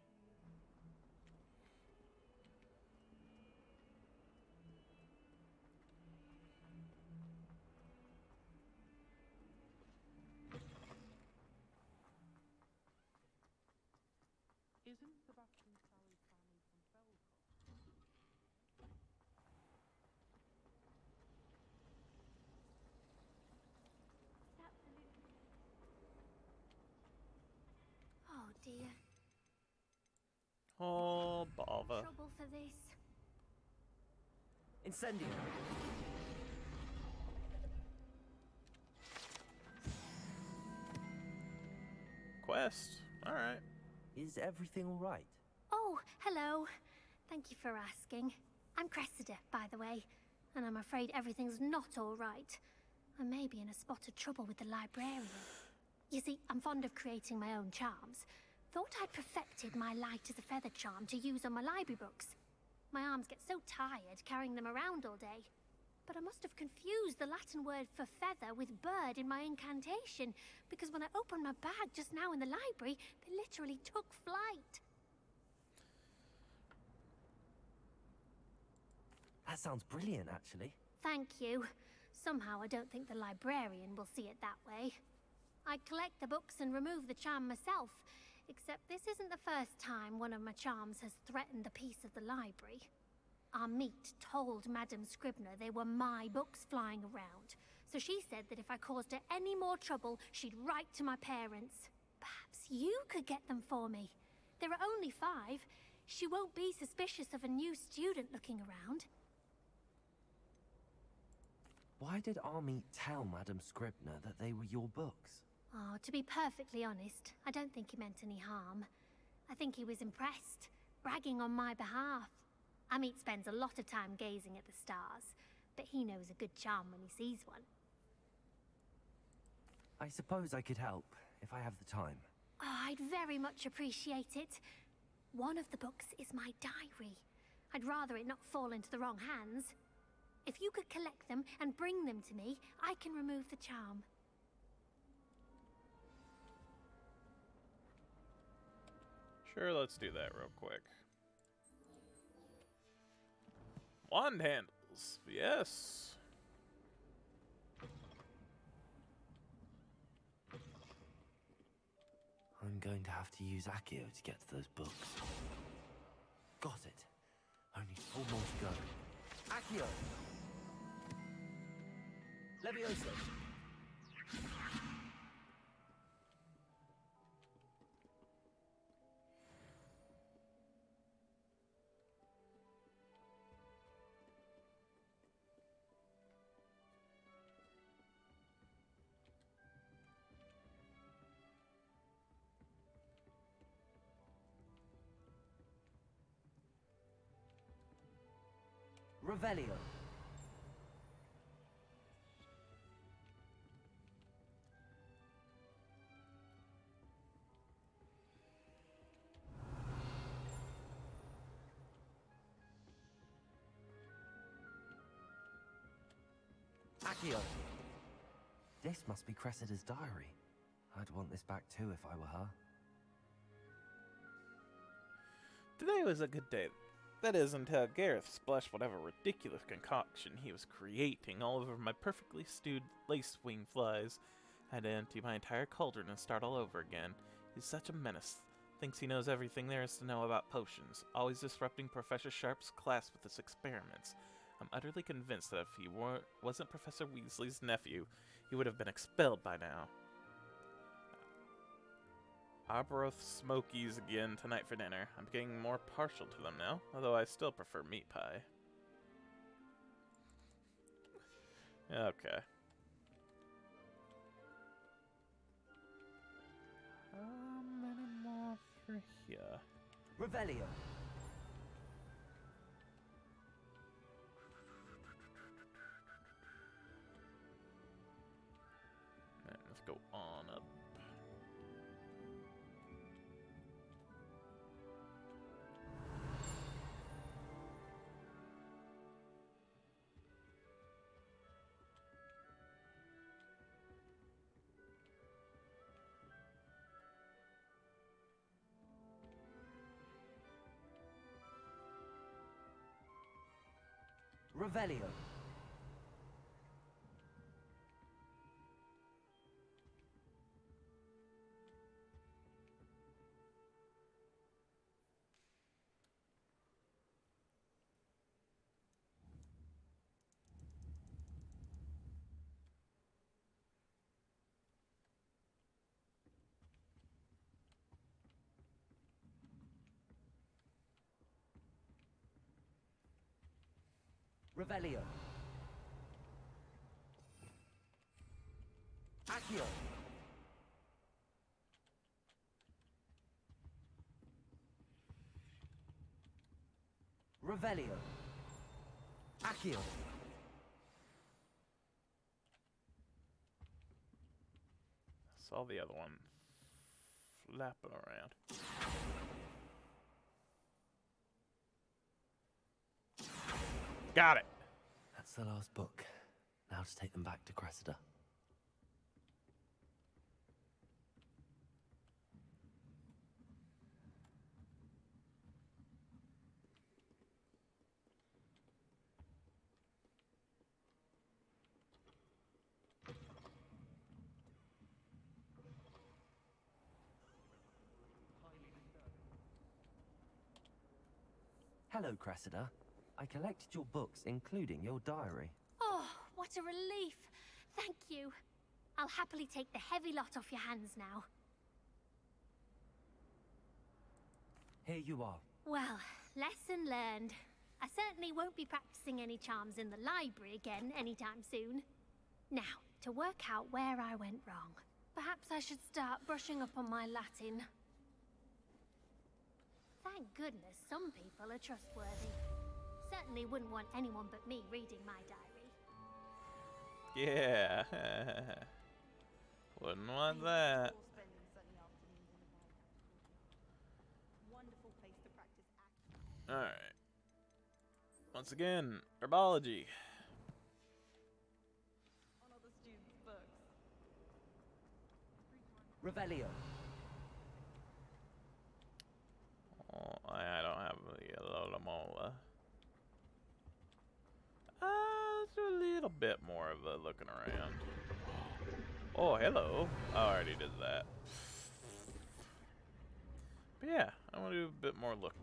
Isn't Sebastian Sally's family from Felcroft? Oh dear. Oh, bother. Trouble for this. Incendio! Quest? Alright. Is everything all right? Oh, hello. Thank you for asking. I'm Cressida, by the way, and I'm afraid everything's not all right. I may be in a spot of trouble with the librarian. You see, I'm fond of creating my own charms. Thought I'd perfected my light as a feather charm to use on my library books. My arms get so tired carrying them around all day. But I must have confused the Latin word for feather with bird in my incantation, because when I opened my bag just now in the library, they literally took flight. That sounds brilliant, actually. Thank you. Somehow I don't think the librarian will see it that way. I collect the books and remove the charm myself, except this isn't the first time one of my charms has threatened the peace of the library. Our meet told Madame Scribner they were my books flying around, so she said that if I caused her any more trouble, she'd write to my parents. Perhaps you could get them for me. There are only 5. She won't be suspicious of a new student looking around. Why did Army tell Madame Scribner that they were your books? Oh, to be perfectly honest, I don't think he meant any harm. I think he was impressed, bragging on my behalf. Amit spends a lot of time gazing at the stars, but he knows a good charm when he sees one. I suppose I could help, if I have the time. Oh, I'd very much appreciate it. One of the books is my diary. I'd rather it not fall into the wrong hands. If you could collect them and bring them to me, I can remove the charm. Sure, let's do that real quick. Wand handles, yes. I'm going to have to use Accio to get to those books. Got it. Only 4 more to go. Accio! Levioso! Revelio. Accio. This must be Cressida's diary. I'd want this back too if I were her. Today was a good day. That is, until Gareth splashed whatever ridiculous concoction he was creating all over my perfectly stewed lacewing flies. I had to empty my entire cauldron and start all over again. He's such a menace. Thinks he knows everything there is to know about potions, always disrupting Professor Sharp's class with his experiments. I'm utterly convinced that if he wasn't Professor Weasley's nephew, he would have been expelled by now. Arbroath Smokies again tonight for dinner. I'm getting more partial to them now, although I still prefer meat pie. Okay. How many more for here? Revelio. Let's go on up. Revelio. Revelio. Accio. Revelio. Accio. Saw the other one flapping around. Got it. That's the last book. Now to take them back to Cressida. Hello, Cressida. I collected your books, including your diary. Oh, what a relief. Thank you. I'll happily take the heavy lot off your hands now. Here you are. Well, lesson learned. I certainly won't be practicing any charms in the library again anytime soon. Now, to work out where I went wrong. Perhaps I should start brushing up on my Latin. Thank goodness some people are trustworthy. Certainly wouldn't want anyone but me reading my diary. Yeah. Wouldn't want that. Alright. Once again, herbology. Revelio. Oh, I don't have a yellow Lamola. Let's do a little bit more of a looking around. Oh, hello. I already did that. But yeah, I want to do a bit more looking.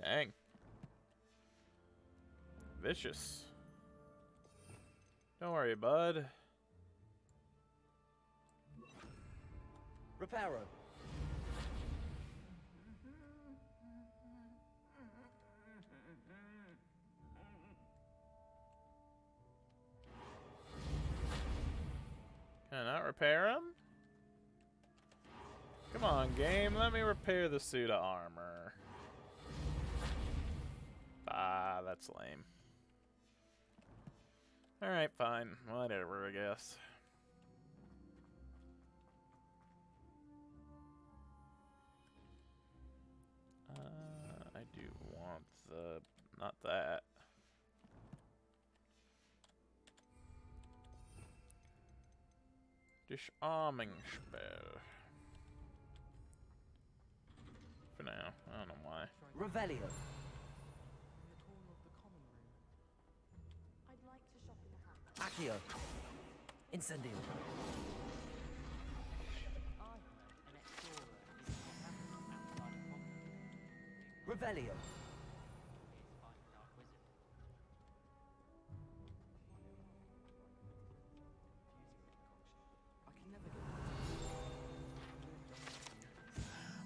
Dang. Vicious. Don't worry, bud. Reparo. Can I not repair him? Come on, game. Let me repair the suit of armor. Ah, that's lame. Alright, fine. Whatever, I guess. I do want the... not that. Disarming spell. For now. I don't know why. Revelio. Accio. Incendio. Revelio.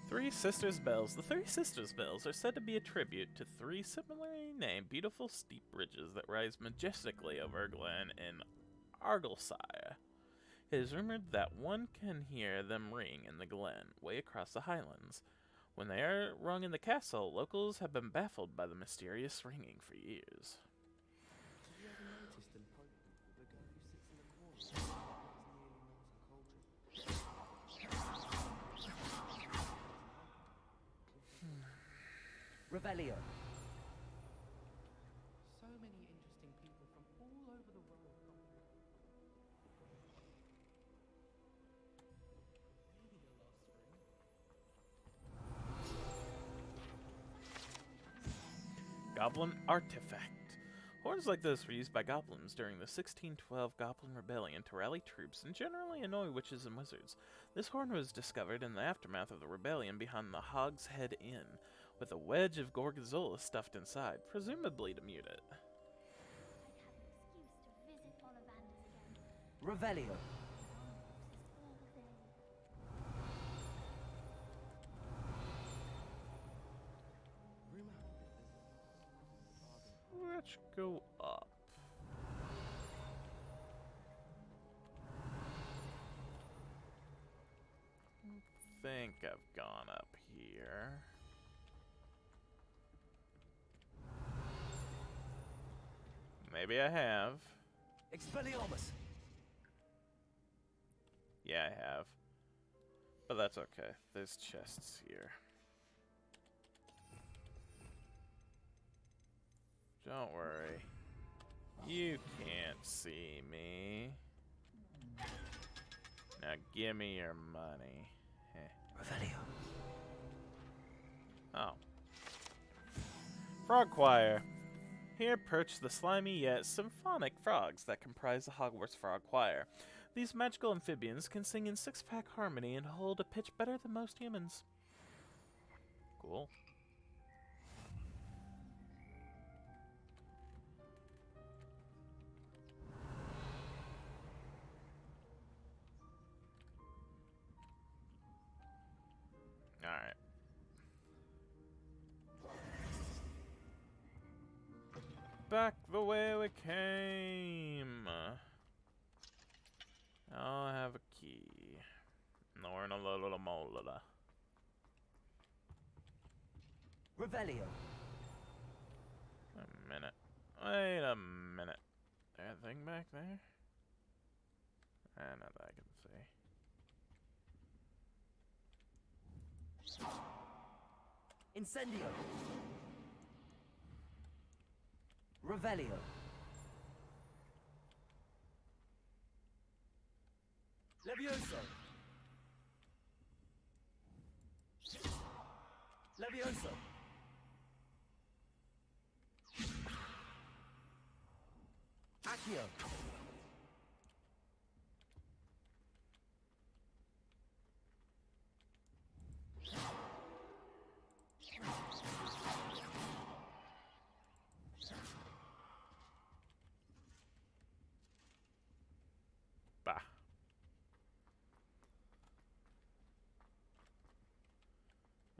Three Sisters Bells. The Three Sisters Bells are said to be a tribute to three similarly named beautiful steep bridges that rise majestically over a glen in Argyleshire. It is rumored that one can hear them ring in the glen, way across the highlands. When they are rung in the castle, locals have been baffled by the mysterious ringing for years. Revelio. So many interesting people from all over the world. Maybe the last spring. Goblin Artifact. Horns like this were used by goblins during the 1612 Goblin Rebellion to rally troops and generally annoy witches and wizards. This horn was discovered in the aftermath of the rebellion behind the Hog's Head Inn, with a wedge of Gorgonzola stuffed inside, presumably to mute it. Revelio. Which go up. I think I've gone up here. Maybe I have. Expelliarmus! Yeah, I have. But that's okay. There's chests here. Don't worry. You can't see me. Now give me your money. Revelio. Oh. Frog Choir. Here perch the slimy yet symphonic frogs that comprise the Hogwarts Frog Choir. These magical amphibians can sing in six-pack harmony and hold a pitch better than most humans. Cool. Alright. Back the way we came. I'll have a key. Nor in a little mola. Revelio. A minute. Wait a minute. That thing back there? Not that I can see. Incendio. Revelio. Levioso. Levioso. Accio. Bah.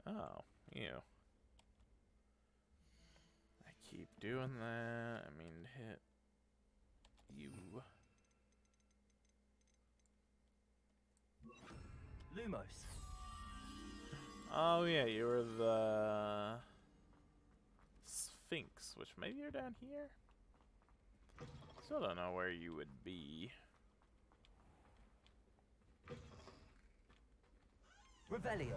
Oh, you. I keep doing that. I mean, hit you. Lumos. Oh yeah, you were the Sphinx, which maybe you're down here? Still don't know where you would be. Revelio.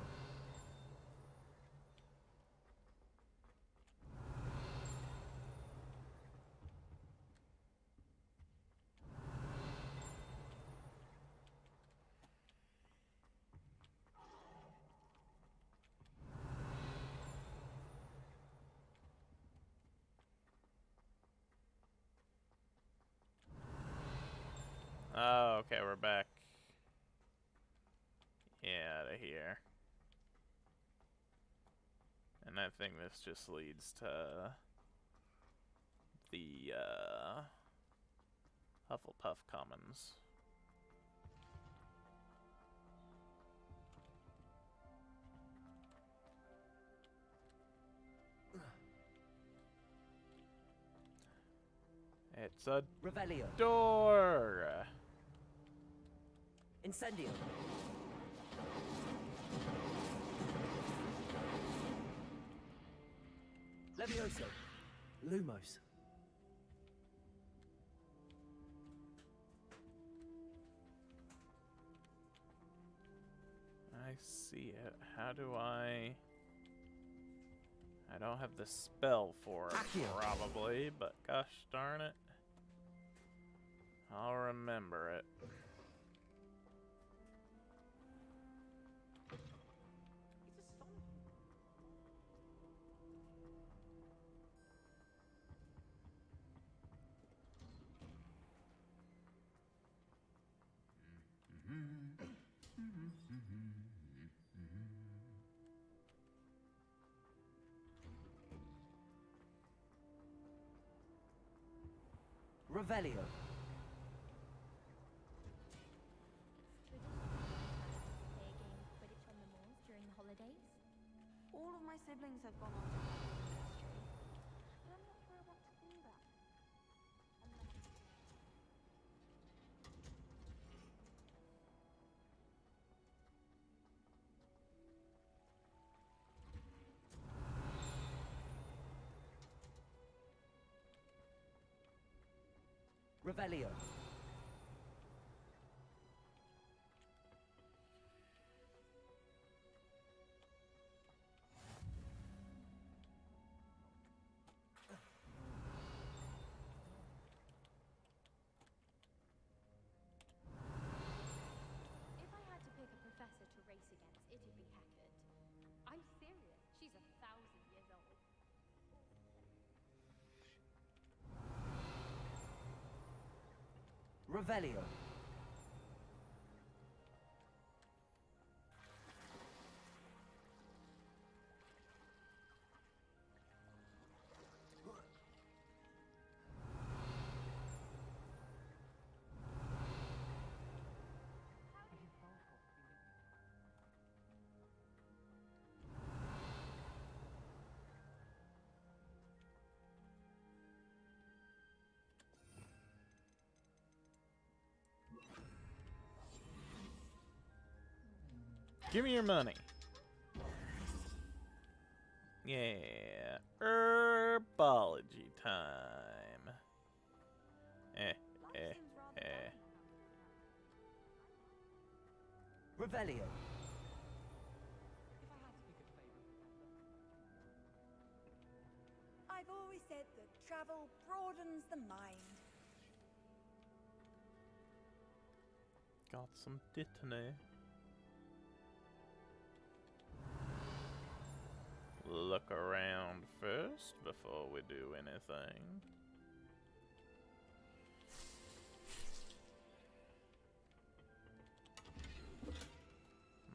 Oh, okay, we're back. Yeah, out of here. And I think this just leads to the Hufflepuff Commons. It's a Revelio. door. Incendio. Levioso. Lumos. I see it. How do I don't have the spell for it, probably, but gosh darn it. I'll remember it. Revelio. Play a game of Quidditch on the moors during the holidays? All of my siblings have gone on to industry, but I'm not sure I want to do that. Revelio. If I had to pick a professor to race against, it'd be Hackett. I'm serious. She's 1,000 years old. Revelio. Give me your money. Yeah. Herbology time. Revelio. I've always said that travel broadens the mind. Got some Dittany. Look around first before we do anything.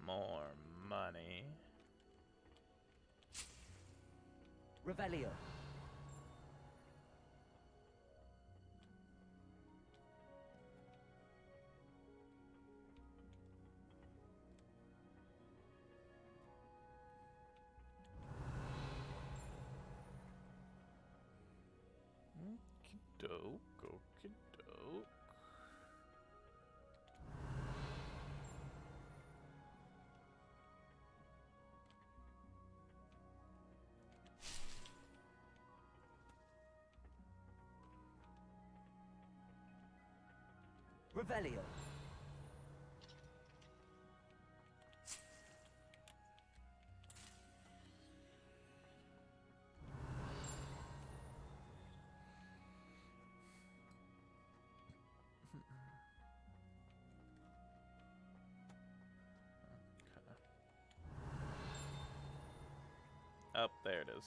More money. Revelio. Okey-doke, okey-doke. Revelio. Up there it is.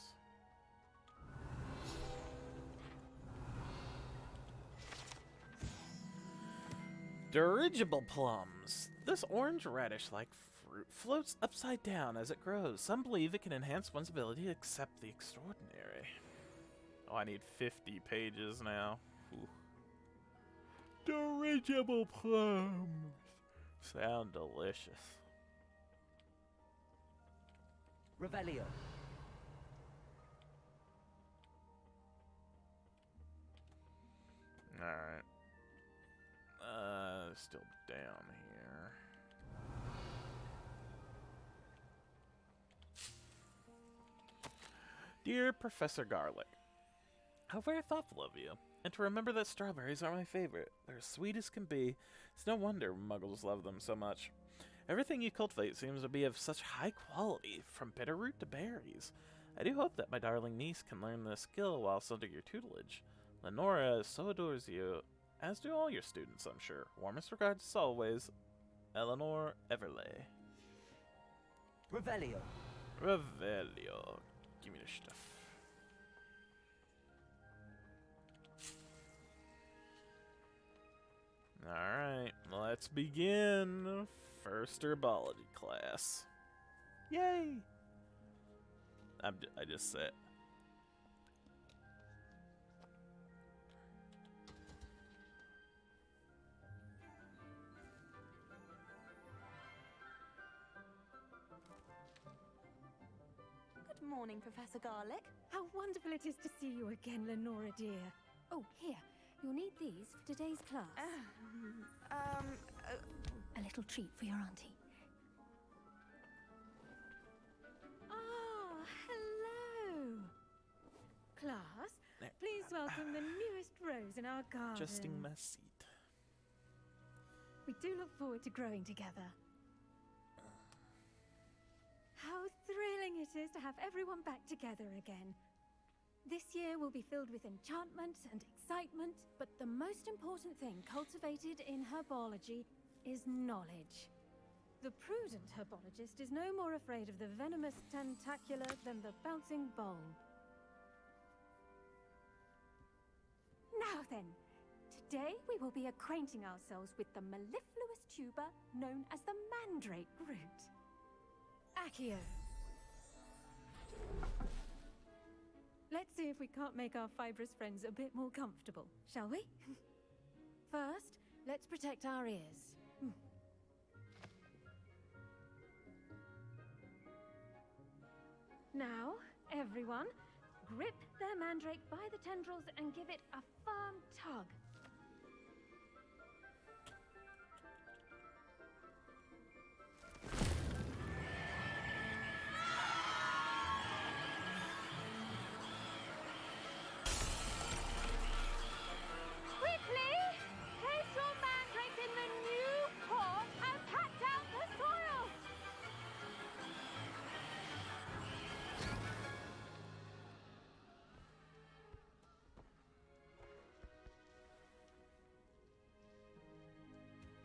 Dirigible plums. This orange radish-like fruit floats upside down as it grows. Some believe it can enhance one's ability to accept the extraordinary. Oh, I need 50 pages now. Ooh. Dirigible plums. Sound delicious. Revelio. Alright. Still down here. Dear Professor Garlic, how very thoughtful of you. And to remember that strawberries are my favorite. They're as sweet as can be. It's no wonder muggles love them so much. Everything you cultivate seems to be of such high quality, from bitterroot to berries. I do hope that my darling niece can learn this skill whilst under your tutelage. Lenora so adores you, as do all your students, I'm sure. Warmest regards as always, Eleanor Everley. Revelio. Revelio. Give me the stuff. Alright, let's begin. First herbology class. Yay! I just said. Good morning, Professor Garlic. How wonderful it is to see you again, Lenora dear. Oh, here. You'll need these for today's class. A little treat for your auntie. Hello. Class, please welcome the newest rose grows in our garden. Adjusting my seat. We do look forward to growing together. How thrilling it is to have everyone back together again. This year will be filled with enchantment and excitement, but the most important thing cultivated in herbology is knowledge. The prudent herbologist is no more afraid of the venomous tentacular than the bouncing bulb. Now then, today we will be acquainting ourselves with the mellifluous tuber known as the mandrake root. Accio. Let's see if we can't make our fibrous friends a bit more comfortable, shall we? First, let's protect our ears. Now, everyone, grip their mandrake by the tendrils and give it a firm tug. Quickly! Place your mandrake in the new pot and pat down the soil!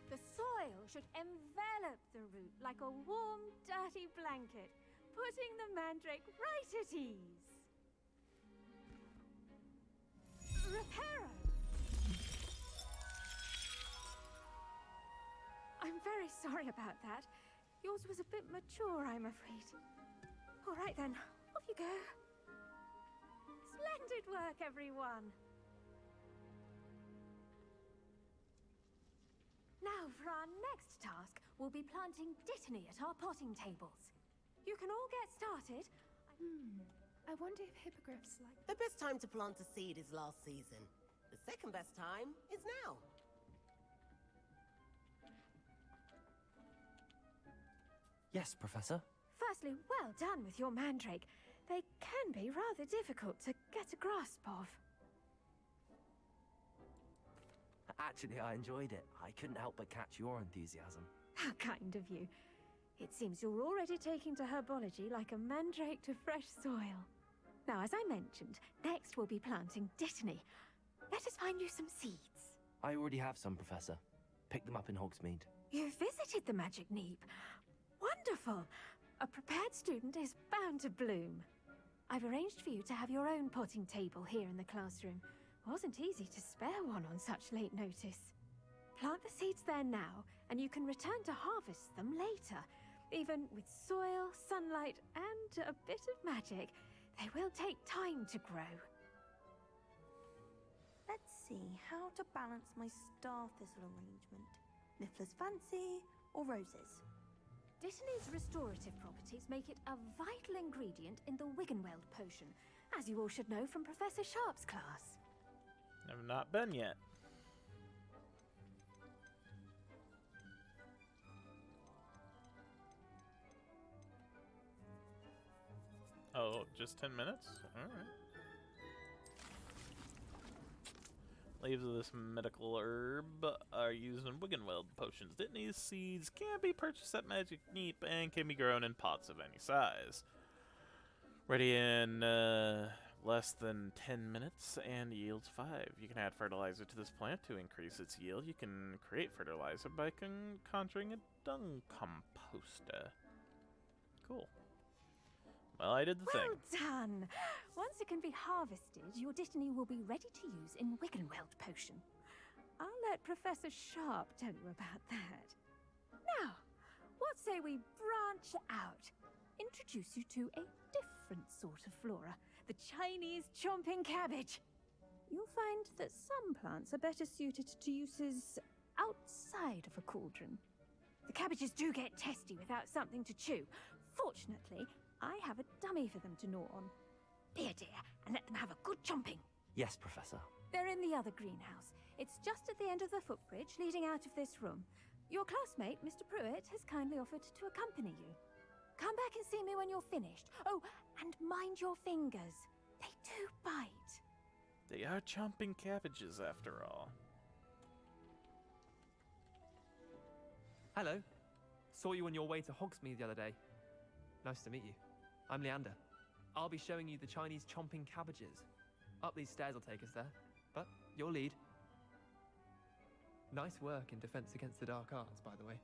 The soil should envelop the root like a warm, dirty blanket, putting the mandrake right at ease. Reparo! I'm very sorry about that. Yours was a bit mature, I'm afraid. All right then, off you go. Splendid work, everyone. Now, for our next task, we'll be planting dittany at our potting tables. You can all get started. I wonder if hippogriffs like... The best time to plant a seed is last season. The second best time is now. Yes, Professor. Firstly, well done with your mandrake. They can be rather difficult to get a grasp of. Actually, I enjoyed it. I couldn't help but catch your enthusiasm. How kind of you. It seems you're already taking to herbology like a mandrake to fresh soil. Now, as I mentioned, next we'll be planting dittany. Let us find you some seeds. I already have some, Professor. Picked them up in Hogsmeade. You visited the Magic Neep. Wonderful! A prepared student is bound to bloom. I've arranged for you to have your own potting table here in the classroom. Wasn't easy to spare one on such late notice. Plant the seeds there now, and you can return to harvest them later. Even with soil, sunlight, and a bit of magic, they will take time to grow. Let's see how to balance my star thistle arrangement. Niffler's fancy or roses? Dittany's restorative properties make it a vital ingredient in the Wiggenweld potion, as you all should know from Professor Sharp's class. I've not been yet. Oh, just 10 minutes? Alright. Leaves of this medical herb are used in Wiggenweld potions. Dittany's seeds can be purchased at Magic Neep and can be grown in pots of any size. Ready in less than 10 minutes and yields 5. You can add fertilizer to this plant to increase its yield. You can create fertilizer by conjuring a dung composter. Cool. Well, I did the thing. Well done! Once it can be harvested, your dittany will be ready to use in Wiggenweld potion. I'll let Professor Sharp tell you about that. Now, what say we branch out? Introduce you to a different sort of flora, the Chinese chomping cabbage. You'll find that some plants are better suited to uses outside of a cauldron. The cabbages do get testy without something to chew. Fortunately, I have a dummy for them to gnaw on. Here, dear, and let them have a good chomping. Yes, Professor. They're in the other greenhouse. It's just at the end of the footbridge leading out of this room. Your classmate, Mr. Pruitt, has kindly offered to accompany you. Come back and see me when you're finished. Oh, and mind your fingers. They do bite. They are chomping cabbages after all. Hello. Saw you on your way to Hogsmeade the other day. Nice to meet you. I'm Leander. I'll be showing you the Chinese chomping cabbages. Up these stairs will take us there, but your lead. Nice work in Defense Against the Dark Arts, by the way.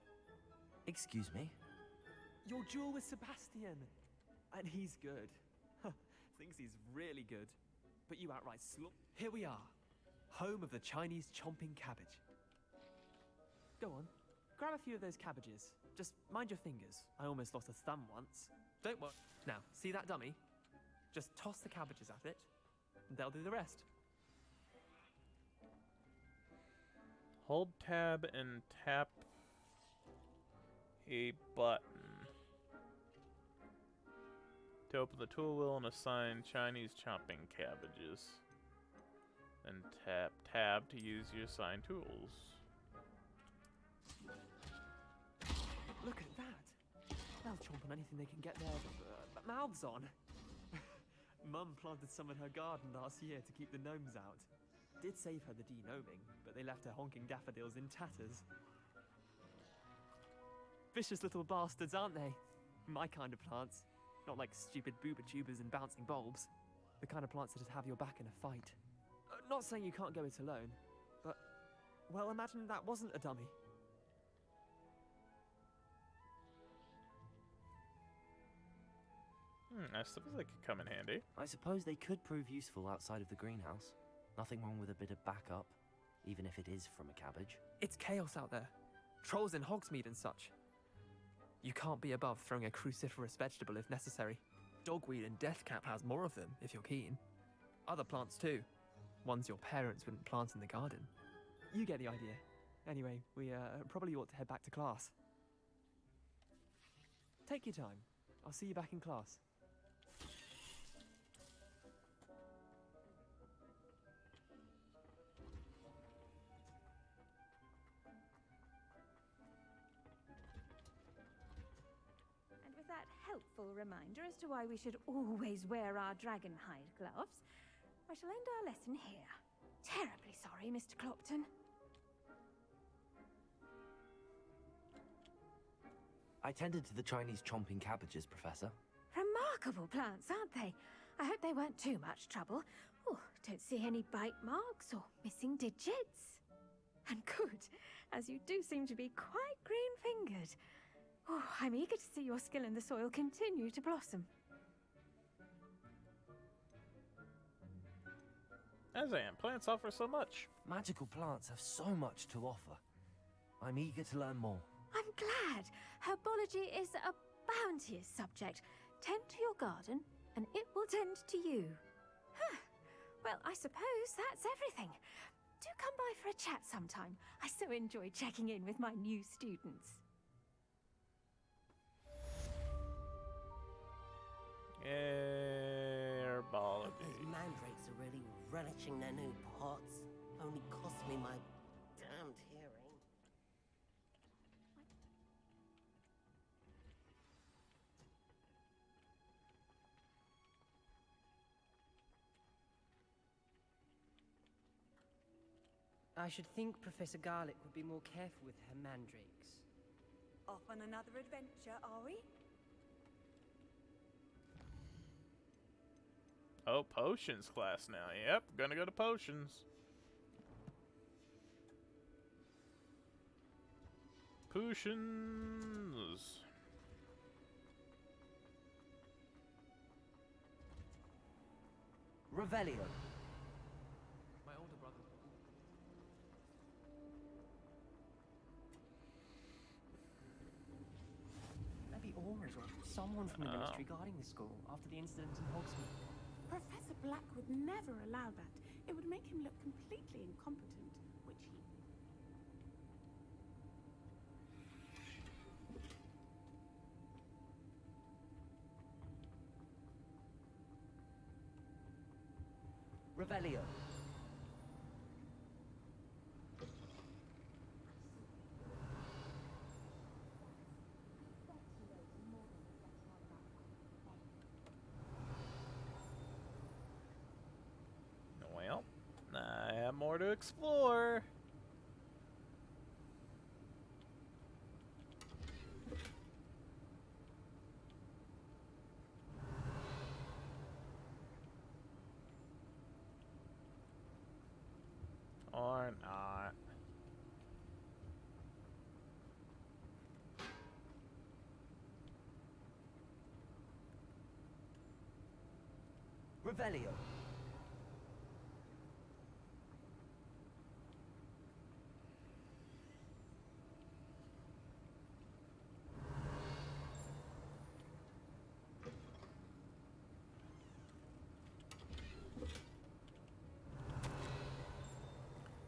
Excuse me? Your duel with Sebastian! And he's good. Thinks he's really good. But you outright Here we are. Home of the Chinese chomping cabbage. Go on. Grab a few of those cabbages. Just mind your fingers. I almost lost a thumb once. Don't worry. Now, see that dummy? Just toss the cabbages at it, and they'll do the rest. Hold tab and tap a button to open the tool wheel and assign Chinese chopping cabbages. Then tap tab to use your assigned tools. Look at that! They'll chomp on anything they can get their mouths on. Mum planted some in her garden last year to keep the gnomes out. Did save her the de-gnoming, but they left her honking daffodils in tatters. Vicious little bastards, aren't they? My kind of plants. Not like stupid booba tubers and bouncing bulbs. The kind of plants that'd have your back in a fight. Not saying you can't go it alone, but, well, imagine that wasn't a dummy. I suppose they could come in handy. I suppose they could prove useful outside of the greenhouse. Nothing wrong with a bit of backup, even if it is from a cabbage. It's chaos out there. Trolls in Hogsmeade and such. You can't be above throwing a cruciferous vegetable if necessary. Dogweed and deathcap has more of them, if you're keen. Other plants too. Ones your parents wouldn't plant in the garden. You get the idea. Anyway, we probably ought to head back to class. Take your time. I'll see you back in class. And with that helpful reminder as to why we should always wear our dragonhide gloves, I shall end our lesson here. Terribly sorry, Mr. Clopton. I tended to the Chinese chomping cabbages, Professor. Remarkable plants, aren't they? I hope they weren't too much trouble. Oh, don't see any bite marks or missing digits. And good, as you do seem to be quite green-fingered. Oh, I'm eager to see your skill in the soil continue to blossom. As I am, plants offer so much. Magical plants have so much to offer. I'm eager to learn more. I'm glad. Herbology is a bounteous subject. Tend to your garden, and it will tend to you. Huh. Well, I suppose that's everything. Do come by for a chat sometime. I so enjoy checking in with my new students. Herbology. Those mandrakes are really relishing their new pots. Only cost me my damned hearing. I should think Professor Garlick would be more careful with her mandrakes. Off on another adventure, are we? Oh, potions class now. Yep, gonna go to potions. Potions. Revelio. My older brother. Maybe Aura's or someone from the ministry guarding the school after the incident in Hogsmeade. Professor Black would never allow that. It would make him look completely incompetent, which he... Revelio. Well, explore. Or not. Revelio.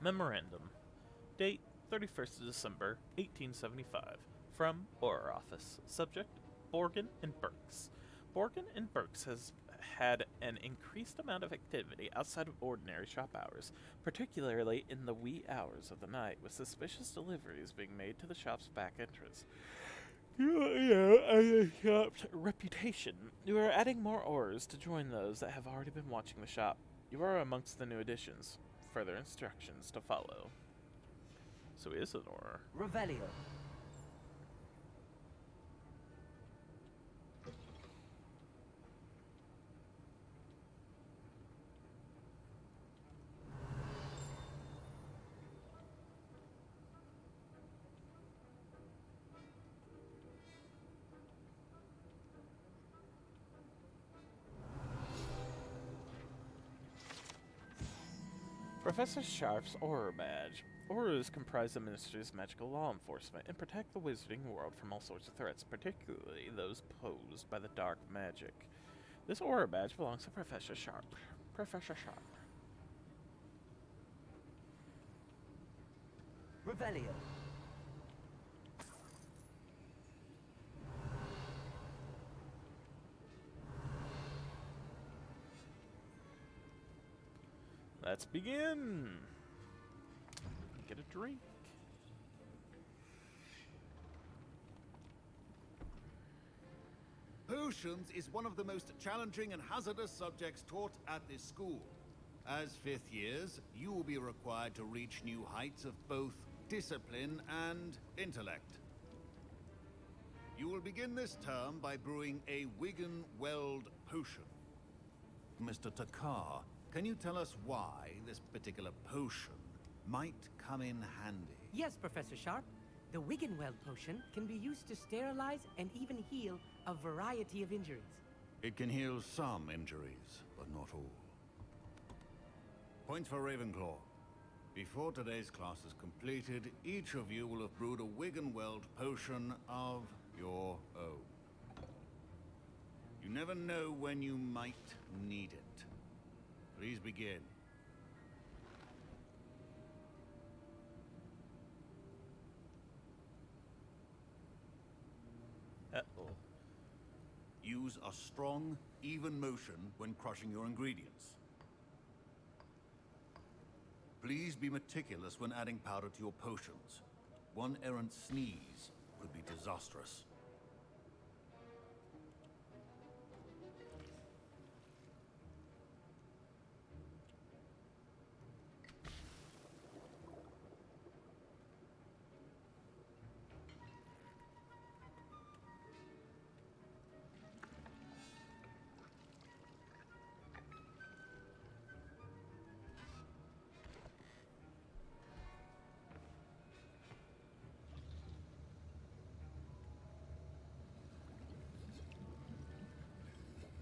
Memorandum. Date 31st of December, 1875. From Auror Office. Subject, Borgin and Burks. Borgin and Burks has had an increased amount of activity outside of ordinary shop hours, particularly in the wee hours of the night, with suspicious deliveries being made to the shop's back entrance. The shop's reputation. You are adding more Aurors to join those that have already been watching the shop. You are amongst the new additions. Further instructions to follow. So he is an Auror. Revelio. Professor Sharp's Auror Badge. Aurors comprise the Ministry's magical law enforcement and protect the wizarding world from all sorts of threats, particularly those posed by the dark magic. This Auror Badge belongs to Professor Sharp. Professor Sharp. Revelio. Let's begin. Get a drink. Potions is one of the most challenging and hazardous subjects taught at this school. As fifth years, you will be required to reach new heights of both discipline and intellect. You will begin this term by brewing a Wigan-Weld potion. Mr. Takar, can you tell us why this particular potion might come in handy? Yes, Professor Sharp. The Wigan-Weld potion can be used to sterilize and even heal a variety of injuries. It can heal some injuries, but not all. Points for Ravenclaw. Before today's class is completed, each of you will have brewed a Wigan-Weld potion of your own. You never know when you might need it. Please begin. Uh-oh. Use a strong, even motion when crushing your ingredients. Please be meticulous when adding powder to your potions. One errant sneeze could be disastrous.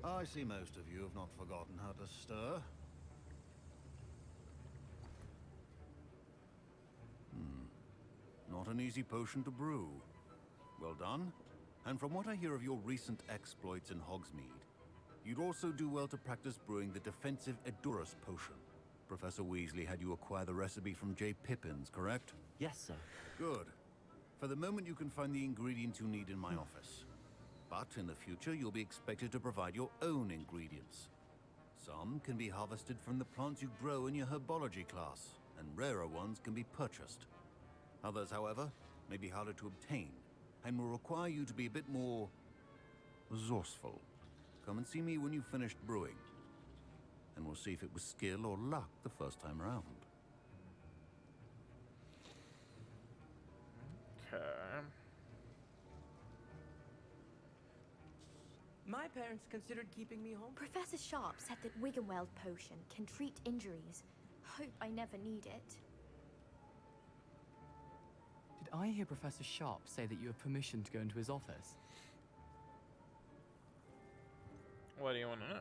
I see most of you have not forgotten how to stir. Not an easy potion to brew. Well done. And from what I hear of your recent exploits in Hogsmeade, you'd also do well to practice brewing the defensive Edurus potion. Professor Weasley had you acquire the recipe from J. Pippins, correct? Yes, sir. Good. For the moment, you can find the ingredients you need in my office. But in the future, you'll be expected to provide your own ingredients. Some can be harvested from the plants you grow in your herbology class, and rarer ones can be purchased. Others, however, may be harder to obtain, and will require you to be a bit more resourceful. Come and see me when you've finished brewing, and we'll see if it was skill or luck the first time around. Okay. My parents considered keeping me home. Professor Sharp said that Wiggenweld potion can treat injuries. Hope I never need it. Did I hear Professor Sharp say that you have permission to go into his office? What do you want to know?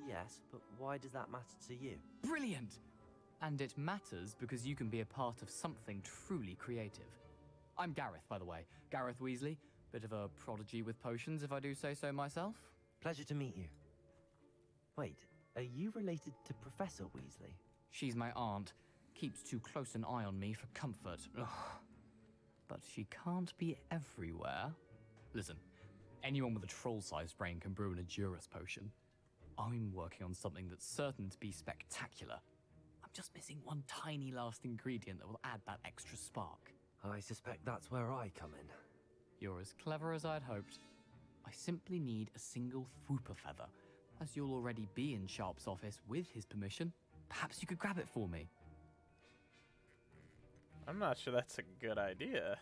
Yes, but why does that matter to you? Brilliant! And it matters because you can be a part of something truly creative. I'm Gareth, by the way. Gareth Weasley. Bit of a prodigy with potions, if I do say so myself. Pleasure to meet you. Wait, are you related to Professor Weasley? She's my aunt. Keeps too close an eye on me for comfort. Ugh. But she can't be everywhere. Listen, anyone with a troll-sized brain can brew an Edurus potion. I'm working on something that's certain to be spectacular. I'm just missing one tiny last ingredient that will add that extra spark. I suspect that's where I come in. You're as clever as I'd hoped. I simply need a single Fwooper feather. As you'll already be in Sharp's office with his permission, perhaps you could grab it for me. I'm not sure that's a good idea.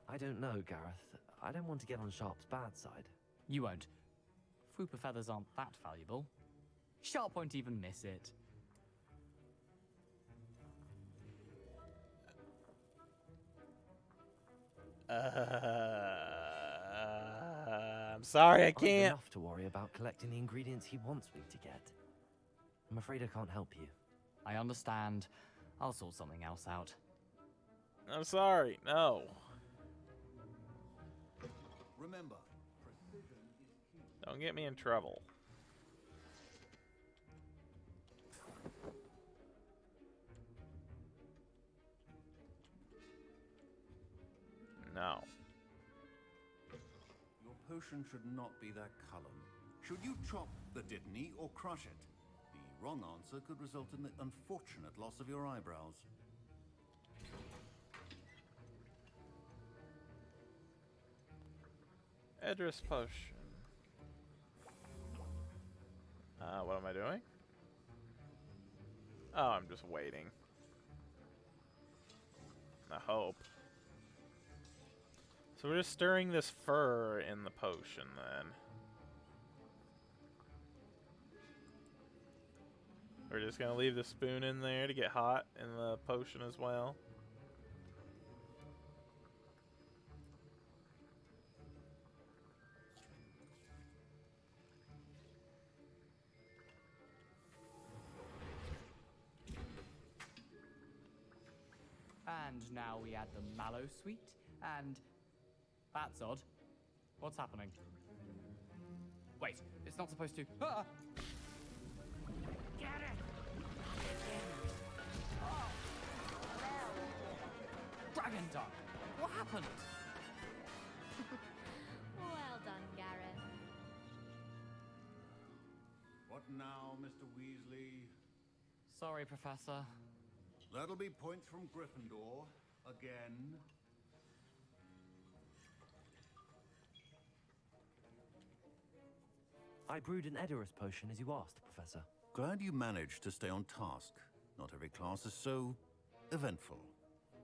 I don't know, Gareth. I don't want to get on Sharp's bad side. You won't. Fwooper feathers aren't that valuable. Sharp won't even miss it. I'm sorry, I I've can't. enough to worry about collecting the ingredients he wants me to get. I'm afraid I can't help you. I understand. I'll sort something else out. I'm sorry. No. Remember, precision is key. Don't get me in trouble. No. Your potion should not be that color. Should you chop the Dittany or crush it? The wrong answer could result in the unfortunate loss of your eyebrows. Edurus potion. What am I doing? Oh, I'm just waiting. I hope. So we're just stirring this fur in the potion then. We're just gonna leave the spoon in there to get hot in the potion as well. And now we add the mallow sweet, and... That's odd. What's happening? Wait, it's not supposed to... Ah! Get it! Dragon Duck! What happened? Well done, Gareth. What now, Mr. Weasley? Sorry, Professor. That'll be points from Gryffindor. Again. I brewed an Edurus potion as you asked, Professor. Glad you managed to stay on task. Not every class is so eventful.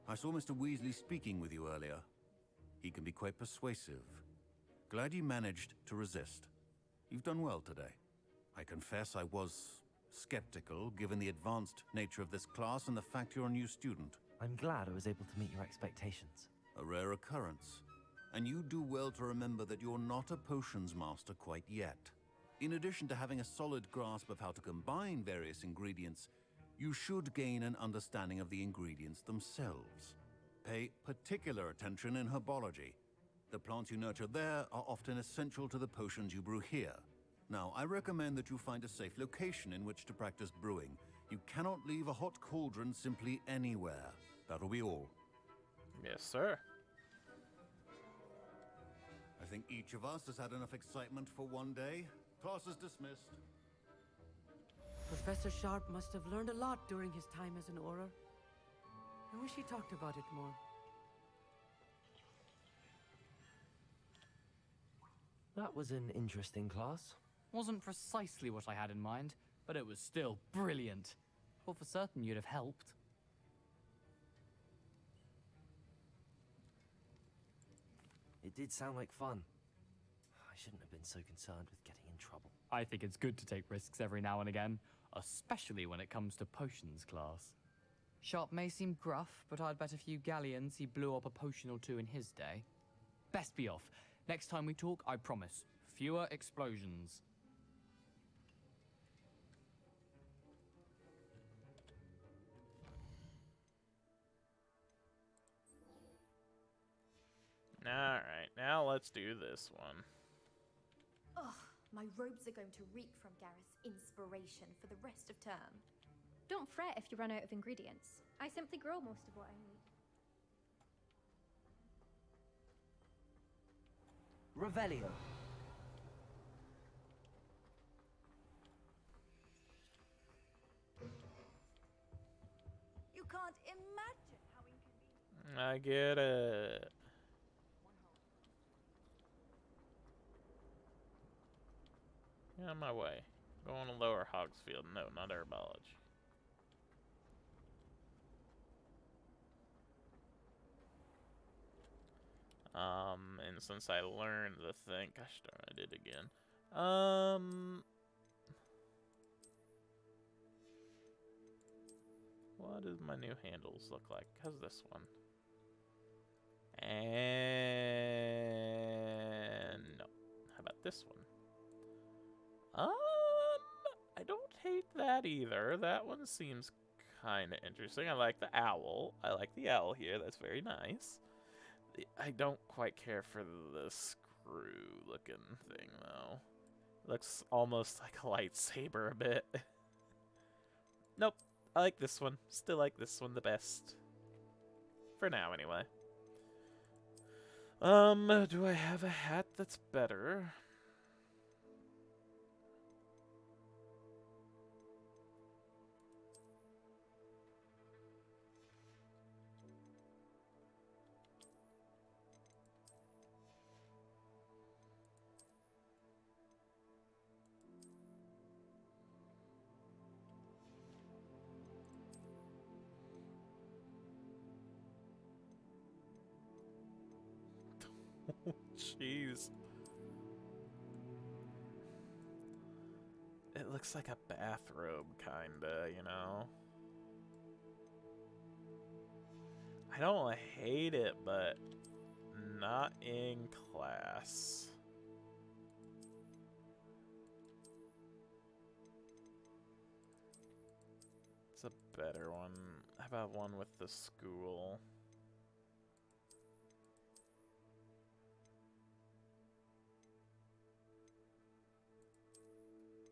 I saw Mr. Weasley speaking with you earlier. He can be quite persuasive. Glad you managed to resist. You've done well today. I confess I was skeptical, given the advanced nature of this class and the fact you're a new student. I'm glad I was able to meet your expectations. A rare occurrence. And you do well to remember that you're not a potions master quite yet. In addition to having a solid grasp of how to combine various ingredients, you should gain an understanding of the ingredients themselves. Pay particular attention in herbology. The plants you nurture there are often essential to the potions you brew here. Now, I recommend that you find a safe location in which to practice brewing. You cannot leave a hot cauldron simply anywhere. That'll be all. Yes, sir. I think each of us has had enough excitement for one day. Class is dismissed. Professor Sharp must have learned a lot during his time as an Auror. I wish he talked about it more. That was an interesting class. Wasn't precisely what I had in mind, but it was still brilliant. Well, for certain you'd have helped. did sound like fun. I shouldn't have been so concerned with getting in trouble. I think it's good to take risks every now and again, especially when it comes to potions class. Sharp may seem gruff, but I'd bet a few galleons he blew up a potion or two in his day. Best be off. Next time we talk, I promise, fewer explosions. Alright, now let's do this one. Ugh, my robes are going to reek from Gareth's inspiration for the rest of term. Don't fret if you run out of ingredients. I simply grow most of what I need. Revelio. You can't imagine how inconvenient. I get it. Get on my way. Going to Lower Hogsfield. No, not Herbology. And since I learned the thing, gosh darn, I did again. What does my new handles look like? How's this one? And no. How about this one? I don't hate that either. That one seems kind of interesting. I like the owl. I like the owl here. That's very nice. I don't quite care for the screw-looking thing, though. Looks almost like a lightsaber a bit. Nope. I like this one. Still like this one the best. For now, anyway. Do I have a hat that's better? Jeez. It looks like a bathrobe, kinda, you know? I don't hate it, but not in class. It's a better one. How about one with the school?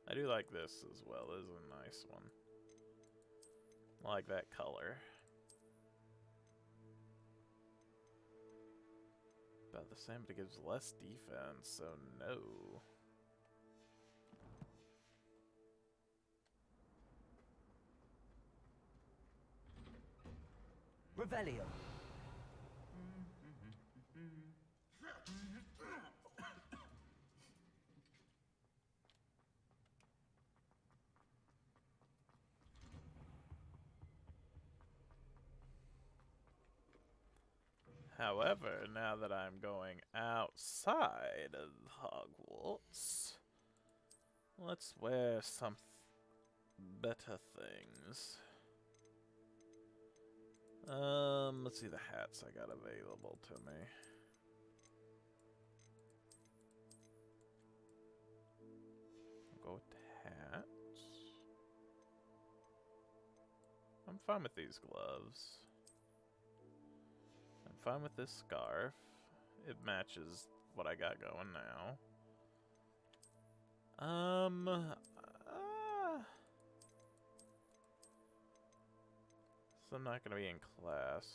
I do like this as well. This is a nice one. I like that color. About the same, but it gives less defense, so no. Revelio. However, now that I'm going outside of Hogwarts, let's wear some better things. Let's see the hats I got available to me. I'll go with the hats. I'm fine with these gloves. I'm fine with this scarf. It matches what I got going now. So I'm not gonna be in class.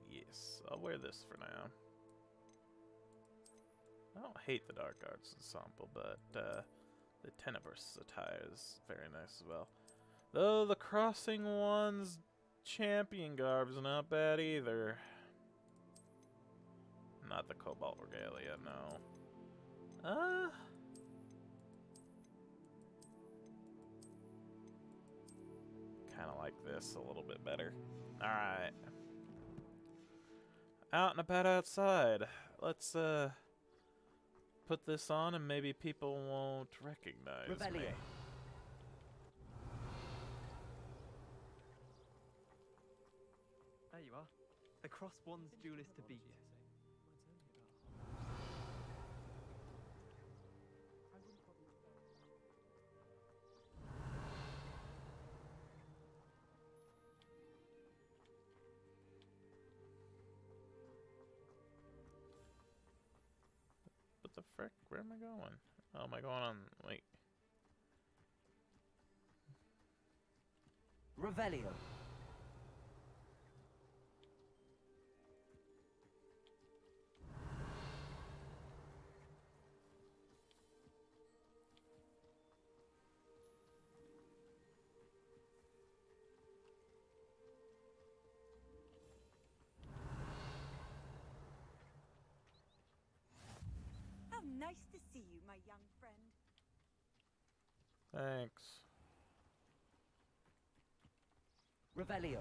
Yes, I'll wear this for now. I don't hate the Dark Arts ensemble, but the Tenebrous attire is very nice as well. Though the Crossing One's champion garb's not bad either. Not the Cobalt Regalia, no. kind of like this a little bit better. Alright. Out and about outside. Let's, put this on and maybe people won't recognize me. There you are. The Cross Wands duelist to beat. What the frick? Where am I going? Oh, am I going on? Wait. Revelio. How nice to see you, my young friend. Thanks. Revelio.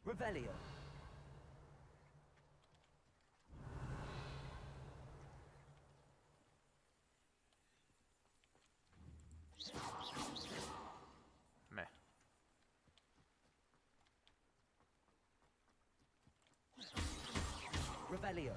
Revelio. Meh. Revelio.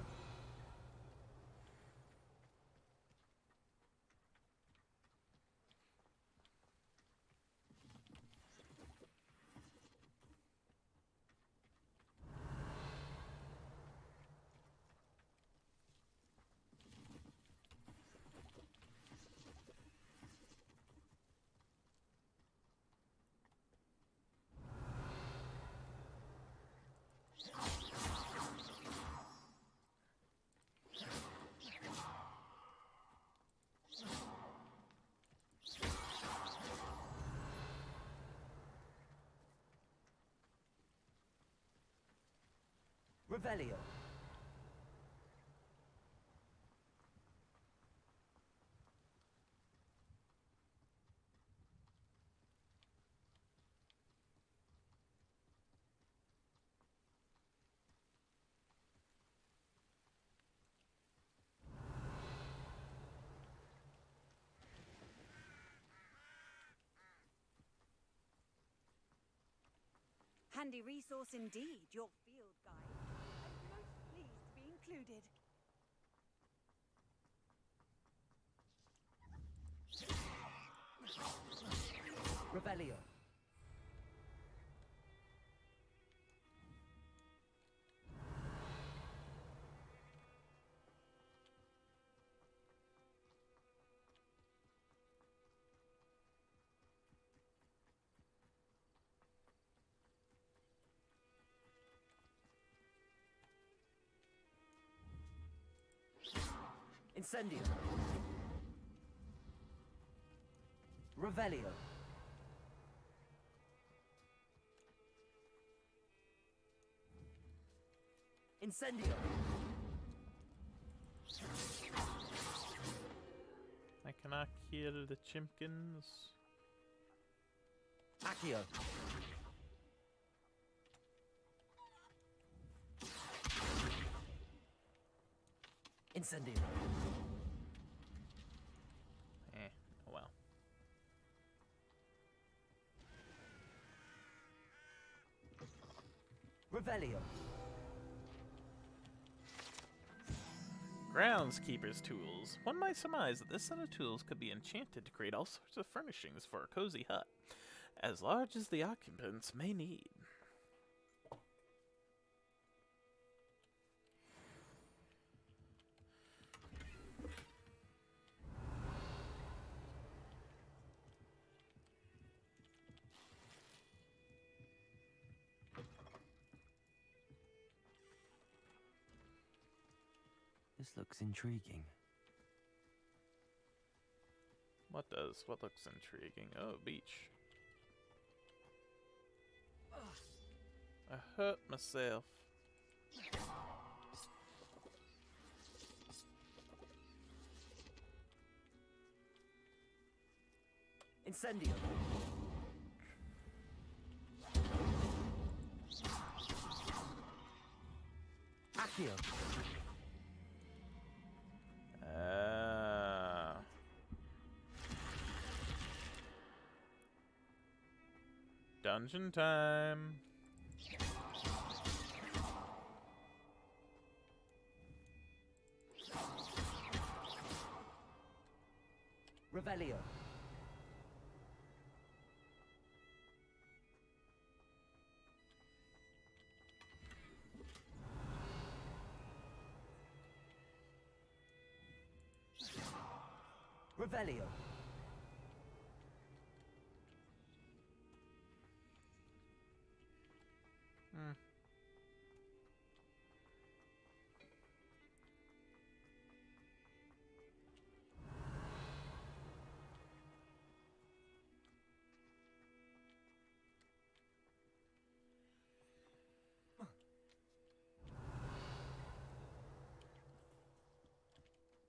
Revelio. Handy resource indeed, your field guide. I'm most pleased to be included. Revelio. Incendio. Revelio. Incendio. I cannot kill the chimkins. Accio. Incendio. Oh well. Revelio. Groundskeeper's tools. One might surmise that this set of tools could be enchanted to create all sorts of furnishings for a cozy hut, as large as the occupants may need. This looks intriguing. What looks intriguing? Oh, beach. I hurt myself. Incendio. Accio. Dungeon time. Revelio. Revelio.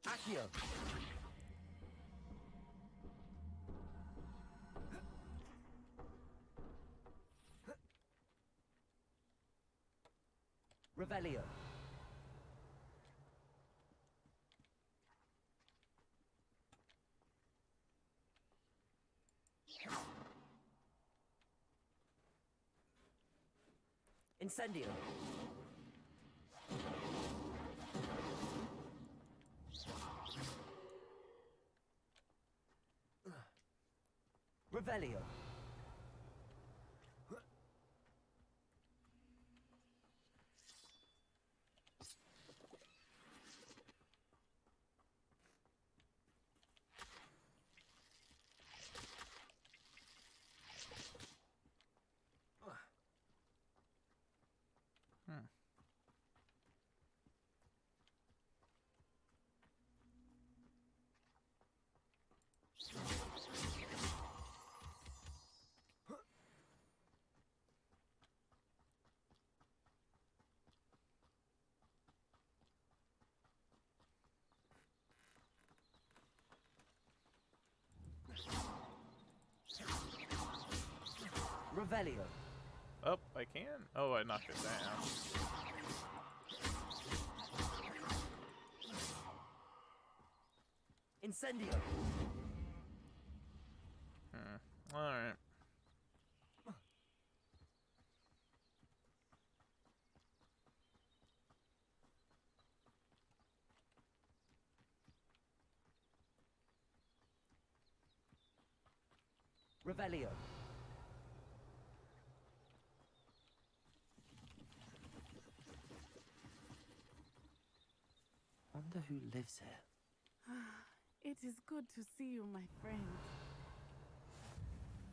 Accio. Revelio. Incendio. Revelio. Revelio. Oh, I can? Oh, I knocked it down. Incendio. Alright. Revelio. Wonder who lives here. It is good to see you, my friend.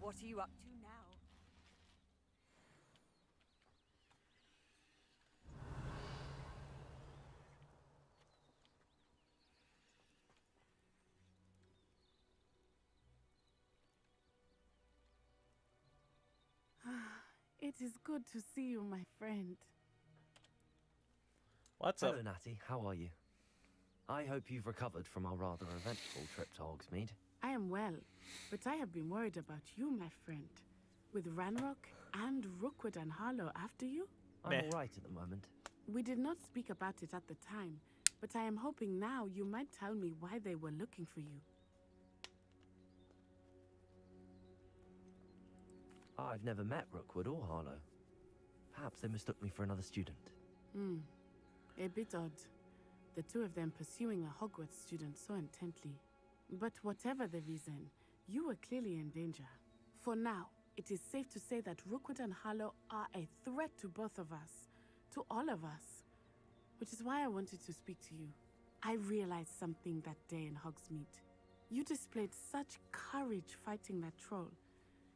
What are you up to now? It is good to see you, my friend. What's up? Hello, Natty. How are you? I hope you've recovered from our rather eventful trip to Hogsmeade. I am well, but I have been worried about you, my friend. With Ranrock and Rookwood and Harlow after you? I'm all right at the moment. We did not speak about it at the time, but I am hoping now you might tell me why they were looking for you. I've never met Rookwood or Harlow. Perhaps they mistook me for another student. A bit odd. The two of them pursuing a Hogwarts student so intently. But whatever the reason, you were clearly in danger. For now, it is safe to say that Rookwood and Harlow are a threat to both of us. To all of us. Which is why I wanted to speak to you. I realized something that day in Hogsmeade. You displayed such courage fighting that troll.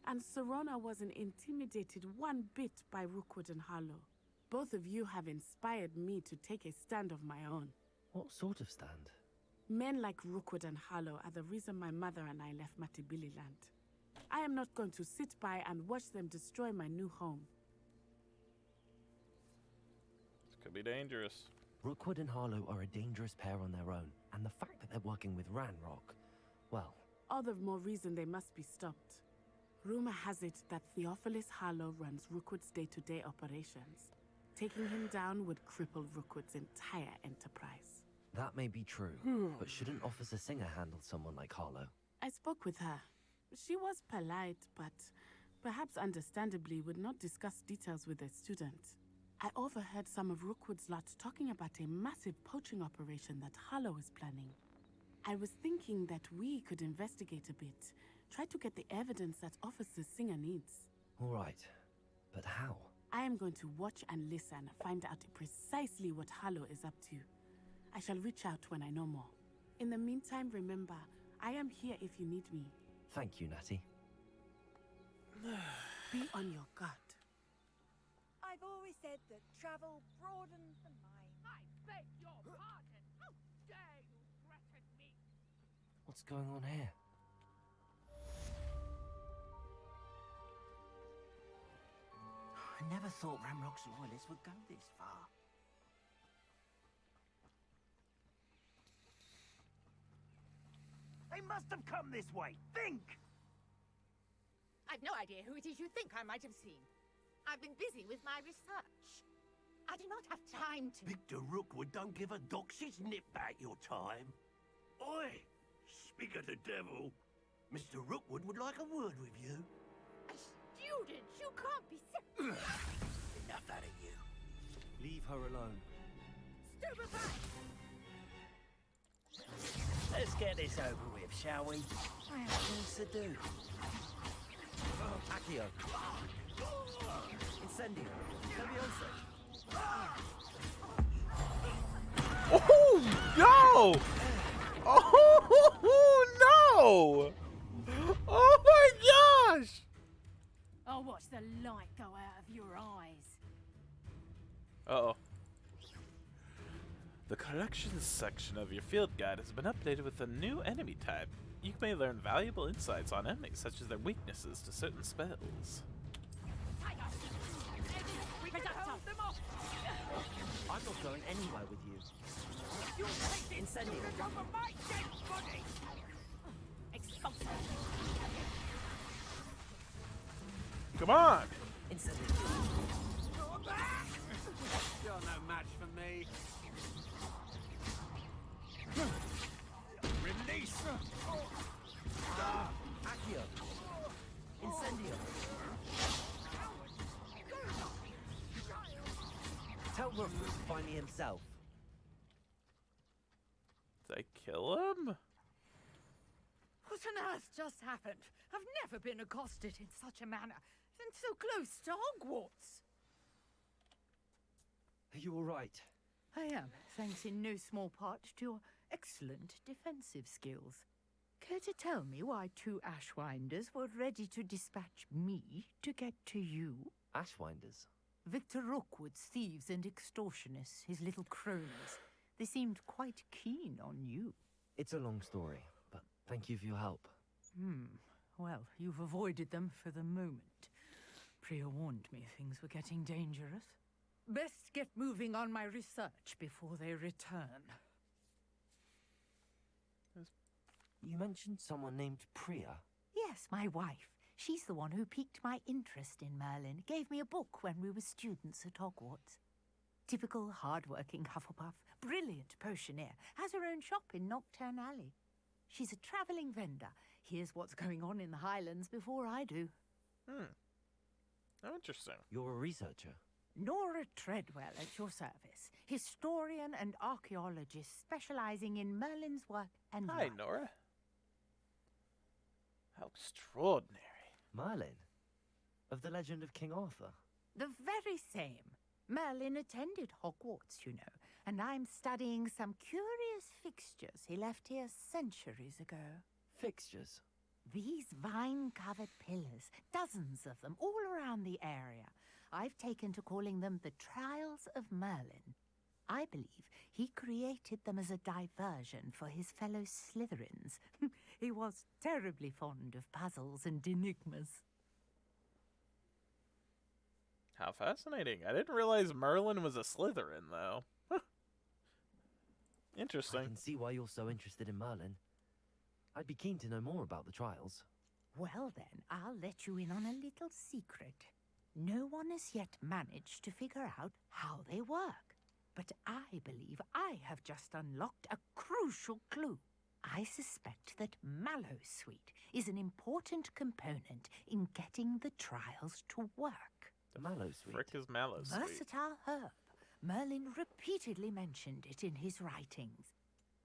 And Serona wasn't intimidated one bit by Rookwood and Harlow. Both of you have inspired me to take a stand of my own. What sort of stand? Men like Rookwood and Harlow are the reason my mother and I left Matibililand. I am not going to sit by and watch them destroy my new home. This could be dangerous. Rookwood and Harlow are a dangerous pair on their own, and the fact that they're working with Ranrock, well... All the more reason they must be stopped. Rumor has it that Theophilus Harlow runs Rookwood's day-to-day operations. Taking him down would cripple Rookwood's entire enterprise. That may be true, but shouldn't Officer Singer handle someone like Harlow? I spoke with her. She was polite, but perhaps understandably would not discuss details with a student. I overheard some of Rookwood's lot talking about a massive poaching operation that Harlow is planning. I was thinking that we could investigate a bit, try to get the evidence that Officer Singer needs. All right, but how? I am going to watch and listen, find out precisely what Harlow is up to. I shall reach out when I know more. In the meantime, remember, I am here if you need me. Thank you, Natty. Be on your guard. I've always said that travel broadens the mind. I beg your pardon. How dare you threaten me? What's going on here? I never thought Ramrock's loyalists would go this far. They must have come this way. Think! I've no idea who it is you think I might have seen. I've been busy with my research. I do not have time to... Victor Rookwood don't give a doxy's nip back your time. Oi! Speak of the devil. Mr. Rookwood would like a word with you. A student? You can't be... Enough out of you. Leave her alone. Stupefy! Let's get this over with, shall we? I have things to do. Accio. Incendio. Leviosa. Oh, no! Oh, no! Oh, my gosh! I'll watch the light go out of your eyes. Uh-oh. The collections section of your field guide has been updated with a new enemy type. You may learn valuable insights on enemies, such as their weaknesses to certain spells. I'm not going anywhere with you. You'll take this Incendio. over my dead body! Expulsion! Come on! Incendio. You're no match for me. Release! Accio. Incendio. Tell Rookwood to find me himself. Did I kill him? What on earth just happened? I've never been accosted in such a manner, and so close to Hogwarts. Are you all right? I am, thanks in no small part to your excellent defensive skills. Care to tell me why two Ashwinders were ready to dispatch me to get to you? Ashwinders? Victor Rookwood's thieves and extortionists, his little cronies. They seemed quite keen on you. It's a long story, but thank you for your help. Well, you've avoided them for the moment. Priya warned me things were getting dangerous. Best get moving on my research before they return. You mentioned someone named Priya. Yes, my wife. She's the one who piqued my interest in Merlin, gave me a book when we were students at Hogwarts. Typical hard-working Hufflepuff, brilliant potioneer, has her own shop in Nocturne Alley. She's a travelling vendor, hears what's going on in the Highlands before I do. Oh, interesting. You're a researcher. Nora Treadwell at your service, historian and archaeologist specialising in Merlin's work and Hi, life. Nora. How extraordinary. Merlin? Of the legend of King Arthur? The very same. Merlin attended Hogwarts, you know, and I'm studying some curious fixtures he left here centuries ago. Fixtures? These vine-covered pillars, dozens of them, all around the area. I've taken to calling them the Trials of Merlin. I believe He created them as a diversion for his fellow Slytherins. He was terribly fond of puzzles and enigmas. How fascinating. I didn't realize Merlin was a Slytherin, though. Interesting. I can see why you're so interested in Merlin. I'd be keen to know more about the trials. Well then, I'll let you in on a little secret. No one has yet managed to figure out how they work. But I believe I have just unlocked a crucial clue. I suspect that Mallowsweet is an important component in getting the trials to work. Mallowsweet? Frick is Mallowsweet? Versatile herb. Merlin repeatedly mentioned it in his writings.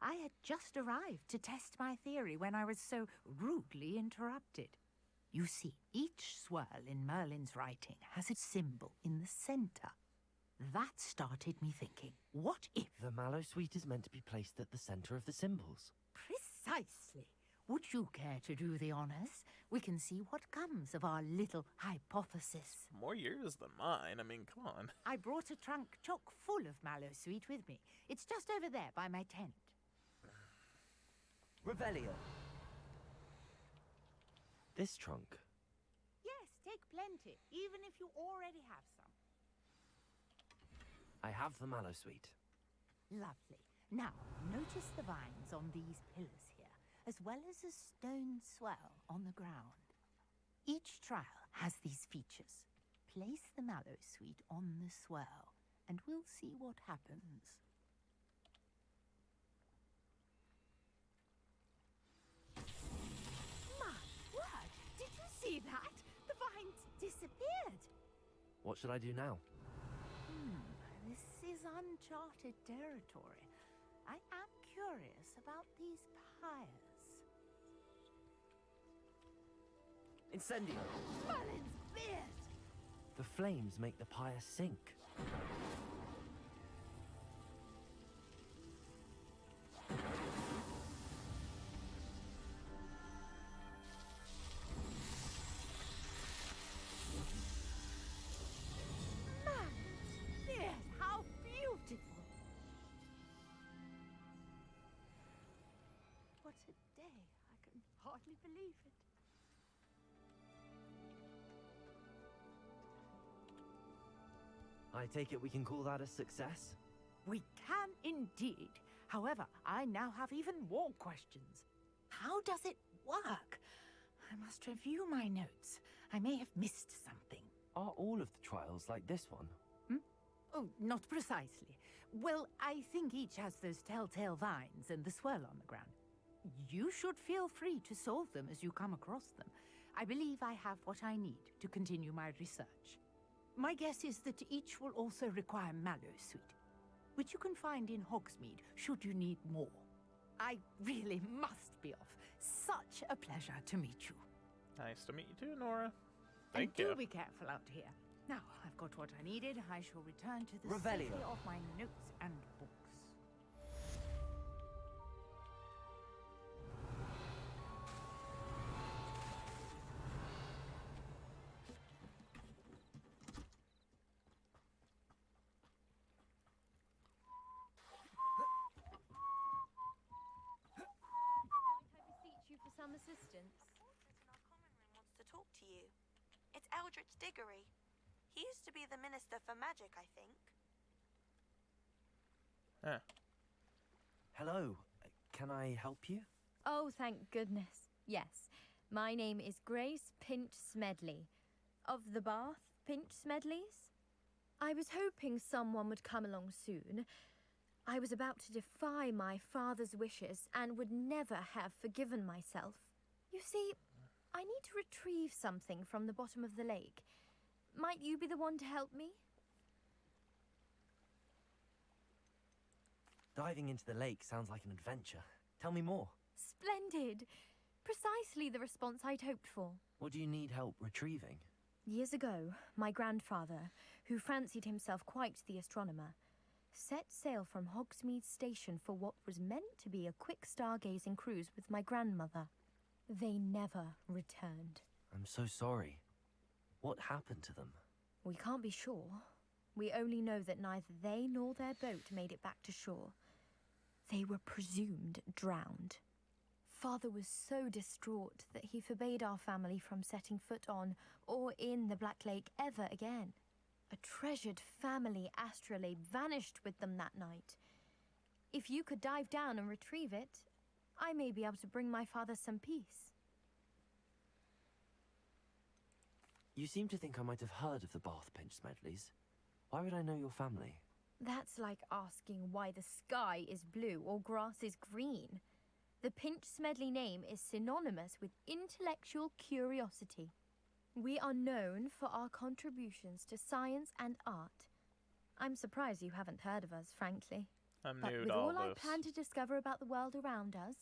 I had just arrived to test my theory when I was so rudely interrupted. You see, each swirl in Merlin's writing has a symbol in the center. That started me thinking, what if... The Mallowsweet is meant to be placed at the center of the symbols. Precisely. Would you care to do the honors? We can see what comes of our little hypothesis. More years than mine. I mean, come on. I brought a trunk chock full of Mallowsweet with me. It's just over there by my tent. Revelio. This trunk? Yes, take plenty, even if you already have some. I have the Mallowsweet. Lovely. Now, notice the vines on these pillars here, as well as a stone swell on the ground. Each trial has these features. Place the Mallowsweet on the swell, and we'll see what happens. My word! Did you see that? The vines disappeared! What should I do now? This is uncharted territory. I am curious about these pyres. Incendio! Merlin's beard! The flames make the pyre sink. Yes, how beautiful! What a day. I can hardly believe it. I take it we can call that a success? We can indeed. However, I now have even more questions. How does it work? I must review my notes. I may have missed something. Are all of the trials like this one? Oh, not precisely. Well, I think each has those telltale vines and the swirl on the ground. You should feel free to solve them as you come across them. I believe I have what I need to continue my research. My guess is that each will also require Mallowsweet, which you can find in Hogsmeade should you need more. I really must be off. Such a pleasure to meet you. Nice to meet you too, Nora. Thank you. Do be careful out here. Now, I've got what I needed. I shall return to the Revelio. safety of my notes and books. Might I beseech you for some assistance? Wants to talk to you. It's Eldritch Diggory. He used to be the Minister for Magic, I think. Huh. Hello. Can I help you? Oh, thank goodness. Yes. My name is Grace Pinch Smedley. Of the Bath Pinch Smedleys? I was hoping someone would come along soon. I was about to defy my father's wishes and would never have forgiven myself. You see, I need to retrieve something from the bottom of the lake. Might you be the one to help me? Diving into the lake sounds like an adventure. Tell me more. Splendid! Precisely the response I'd hoped for. What do you need help retrieving? Years ago, my grandfather, who fancied himself quite the astronomer, set sail from Hogsmeade Station for what was meant to be a quick stargazing cruise with my grandmother. They never returned. I'm so sorry. What happened to them? We can't be sure, We only know that neither they nor their boat made it back to shore. They were presumed drowned. Father was so distraught that he forbade our family from setting foot on or in the Black Lake ever again. A treasured family astrolabe vanished with them that night. If you could dive down and retrieve it, I may be able to bring my father some peace. You seem to think I might have heard of the Bath Pinch Smedleys. Why would I know your family? That's like asking why the sky is blue or grass is green. The Pinch Smedley name is synonymous with intellectual curiosity. We are known for our contributions to science and art. I'm surprised you haven't heard of us, frankly. I'm But new with to all all I this. plan to discover about the world around us,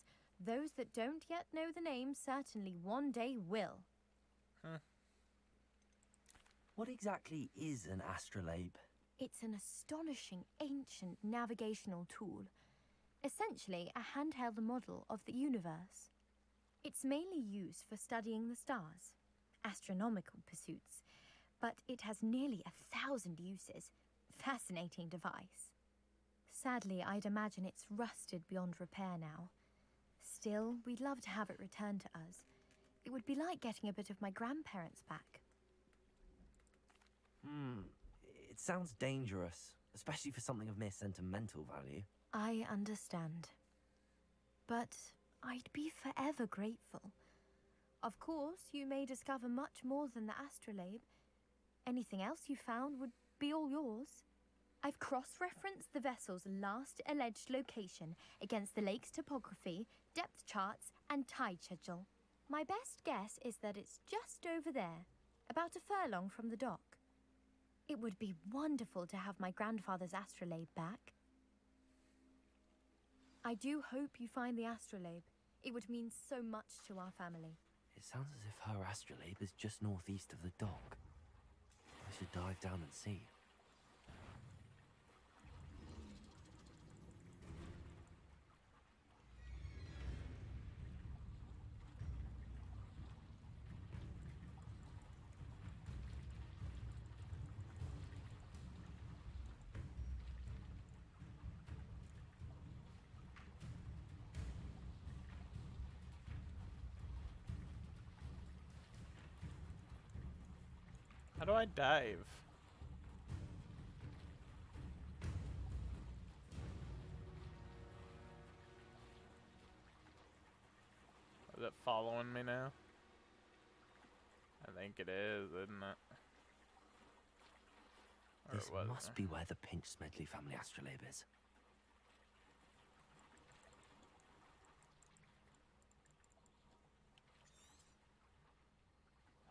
those that don't yet know the name certainly one day will. What exactly is an astrolabe? It's an astonishing ancient navigational tool. Essentially, a handheld model of the universe. It's mainly used for studying the stars, astronomical pursuits, but it has nearly 1,000 uses. Fascinating device. Sadly, I'd imagine it's rusted beyond repair now. Still, we'd love to have it returned to us. It would be like getting a bit of my grandparents back. It sounds dangerous, especially for something of mere sentimental value. I understand. But I'd be forever grateful. Of course, you may discover much more than the astrolabe. Anything else you found would be all yours. I've cross-referenced the vessel's last alleged location against the lake's topography, depth charts, and tide schedule. My best guess is that it's just over there, about a furlong from the dock. It would be wonderful to have my grandfather's astrolabe back. I do hope you find the astrolabe. It would mean so much to our family. It sounds as if her astrolabe is just northeast of the dock. I should dive down and see. How do I dive? Is it following me now? I think it is, isn't it? Or This was must it? be where the Pinch Smedley family astrolabe is.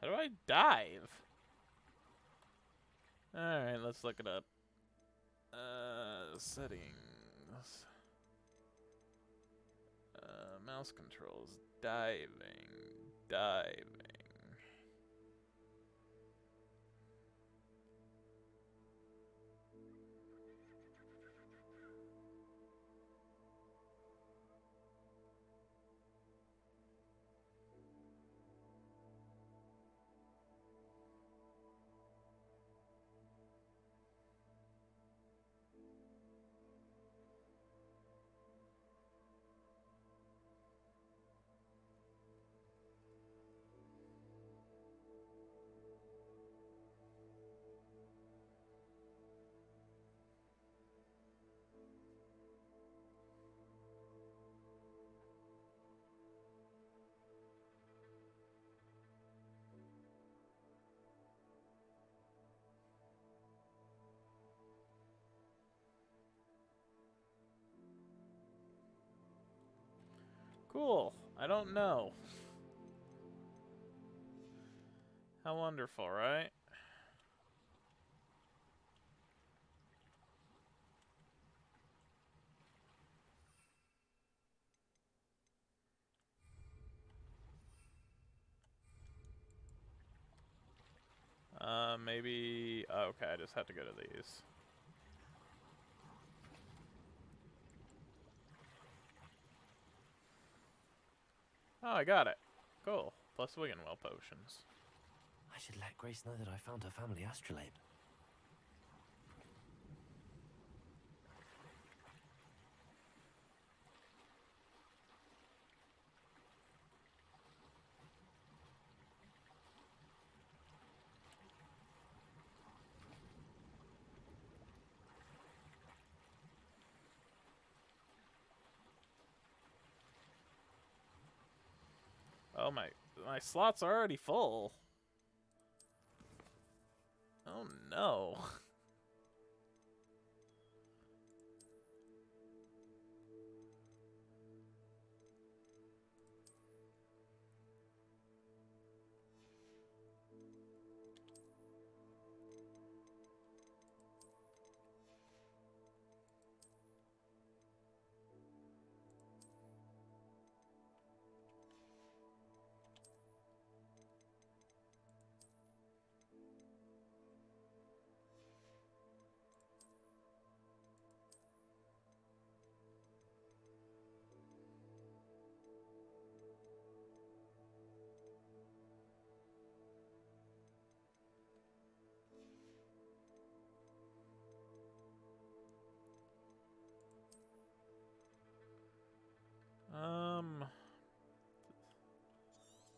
How do I dive? Alright, let's look it up. Settings. Mouse controls. Diving. Cool. I don't know. How wonderful, right? Maybe... okay, I just have to go to these. Oh, I got it. Cool. Plus Wiggenwell potions. I should let Grace know that I found her family astrolabe. Oh, my slots are already full. Oh no.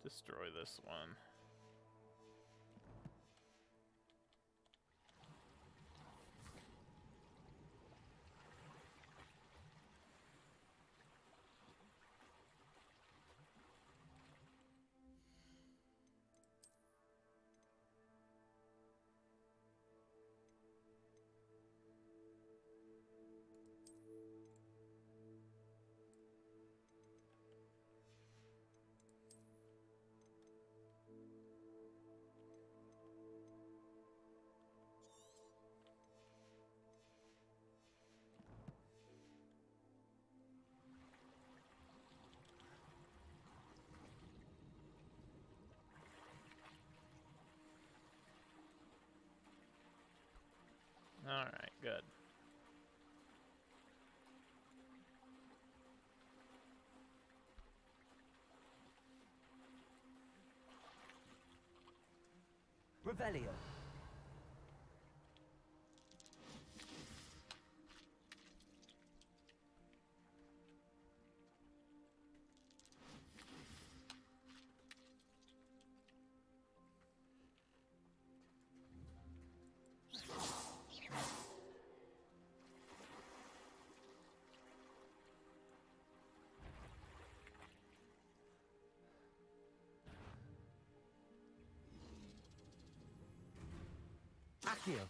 Destroy this one. Alright, good. Revelio. Accio.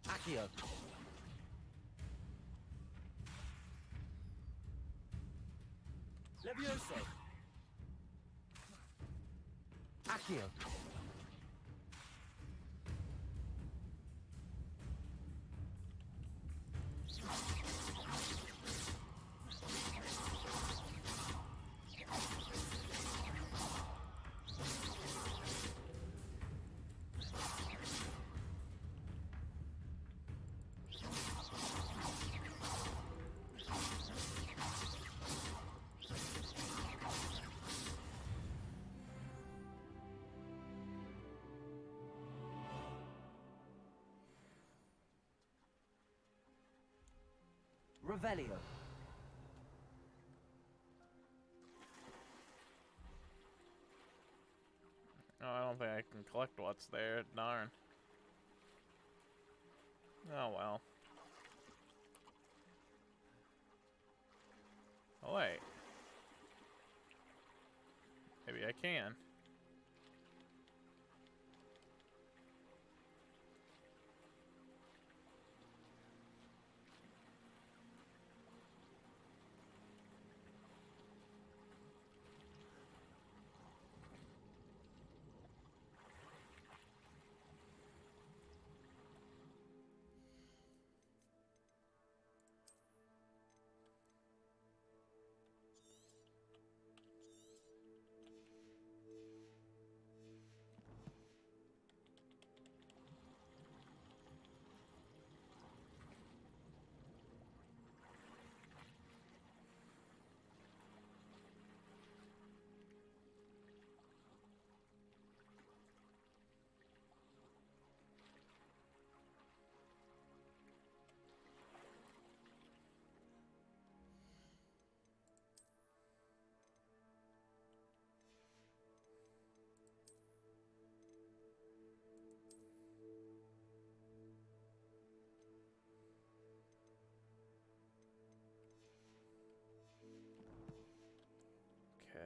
Accio. Levioso. Accio. Revelio. Oh, I don't think I can collect what's there. Darn. Oh well. Oh wait. Maybe I can.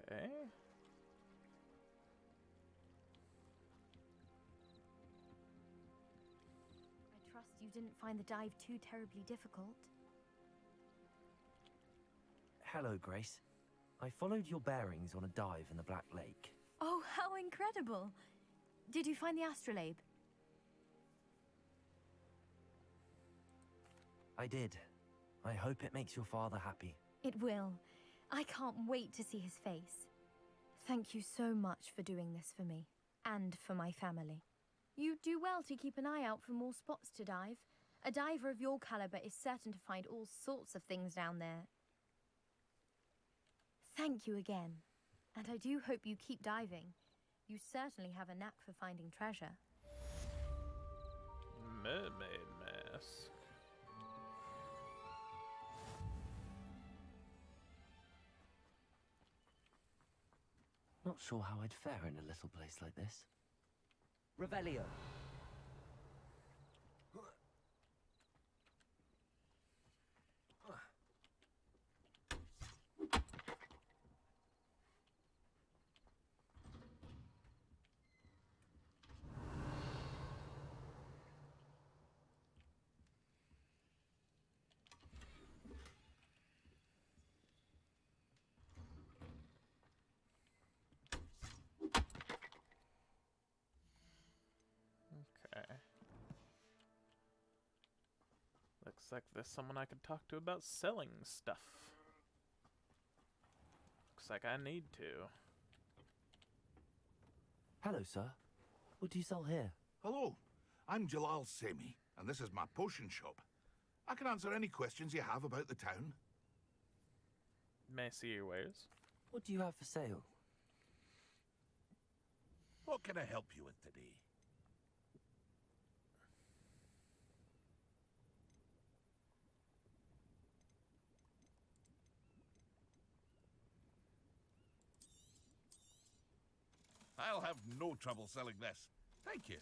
Okay. I trust you didn't find the dive too terribly difficult. Hello, Grace. I followed your bearings on a dive in the Black Lake. Oh, how incredible! Did you find the astrolabe? I did. I hope it makes your father happy. It will. I can't wait to see his face. Thank you so much for doing this for me, and for my family. You do well to keep an eye out for more spots to dive. A diver of your caliber is certain to find all sorts of things down there. Thank you again, and I do hope you keep diving. You certainly have a knack for finding treasure. Mermaid mask. Not sure how I'd fare in a little place like this. Revelio. Okay. Looks like there's someone I could talk to about selling stuff. Looks like I need to. Hello, sir. What do you sell here? Hello, I'm Jalal Semi, and this is my potion shop. I can answer any questions you have about the town. May I see your wares? What do you have for sale? What can I help you with today? I'll have no trouble selling this. Thank you.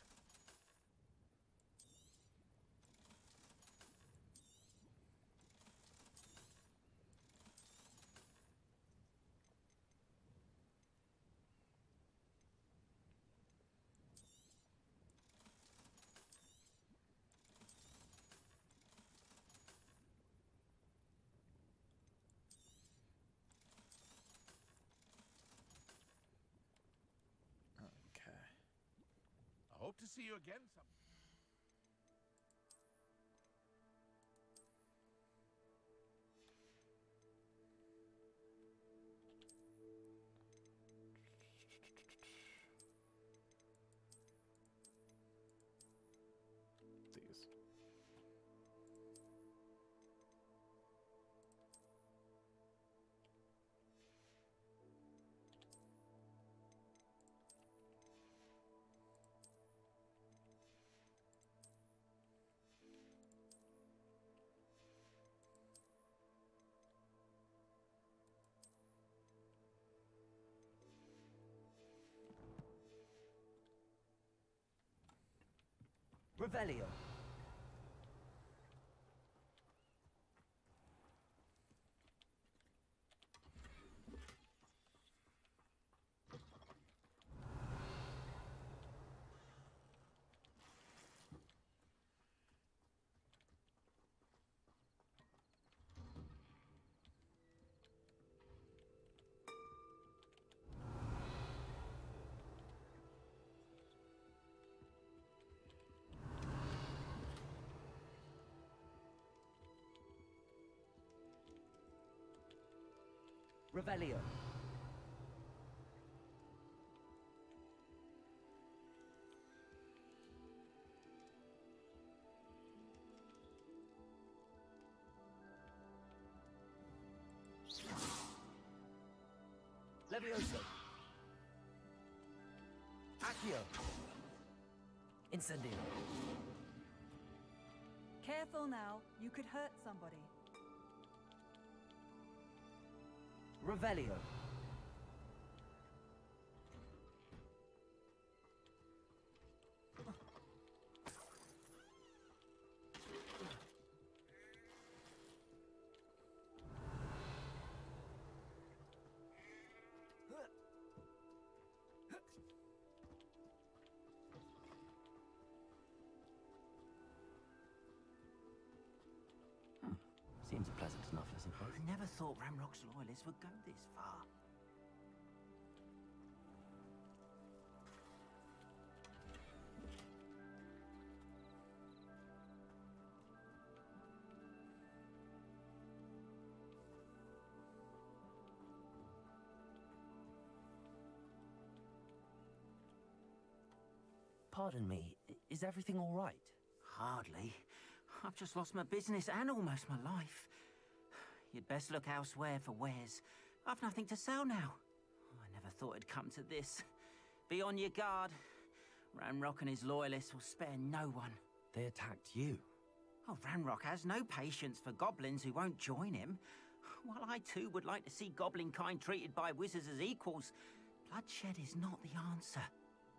Okay. I hope to see you again sometime. These. Revelio. Revelio. Levioso. Accio. Incendio. Careful now, you could hurt somebody. Revelio. seems pleasant enough, I suppose. I never thought Ramrock's loyalists would go this far. Pardon me, is everything all right? Hardly. I've just lost my business and almost my life. You'd best look elsewhere for wares. I've nothing to sell now. I never thought it'd come to this. Be on your guard. Ranrock and his loyalists will spare no one. They attacked you? Oh, Ranrock has no patience for goblins who won't join him. While I too would like to see goblin kind treated by wizards as equals, bloodshed is not the answer.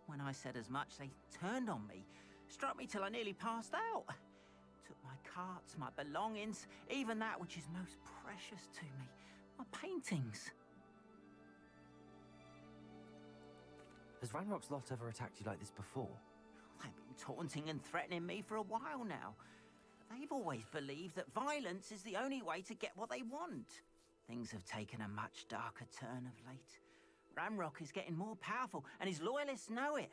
When I said as much, they turned on me, struck me till I nearly passed out. Took my carts, my belongings, even that which is most precious to me, my paintings. Has Ranrock's lot ever attacked you like this before? They've been taunting and threatening me for a while now. They've always believed that violence is the only way to get what they want. Things have taken a much darker turn of late. Ramrock is getting more powerful, and his loyalists know it.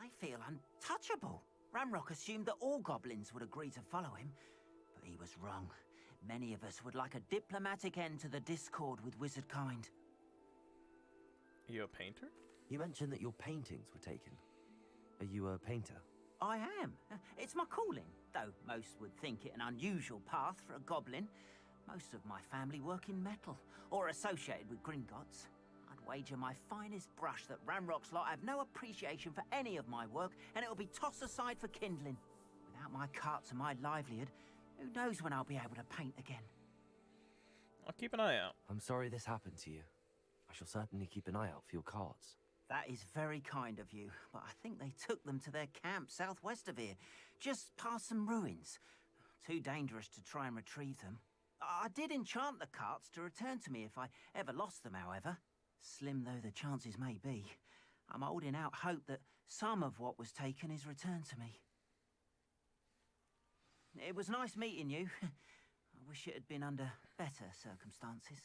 They feel untouchable. Ramrock assumed that all goblins would agree to follow him, but he was wrong. Many of us would like a diplomatic end to the discord with wizard kind. Are you a painter? You mentioned that your paintings were taken. Are you a painter? I am. It's my calling, though most would think it an unusual path for a goblin. Most of my family work in metal, or associated with Gringotts. I'd wager my finest brush that Ramrock's lot have no appreciation for any of my work, and it'll be tossed aside for kindling. Without my carts and my livelihood, who knows when I'll be able to paint again? I'll keep an eye out. I'm sorry this happened to you. I shall certainly keep an eye out for your cards. That is very kind of you, but I think they took them to their camp southwest of here, just past some ruins. Too dangerous to try and retrieve them. I did enchant the carts to return to me if I ever lost them, however. Slim though the chances may be, I'm holding out hope that some of what was taken is returned to me. It was nice meeting you. I wish it had been under better circumstances.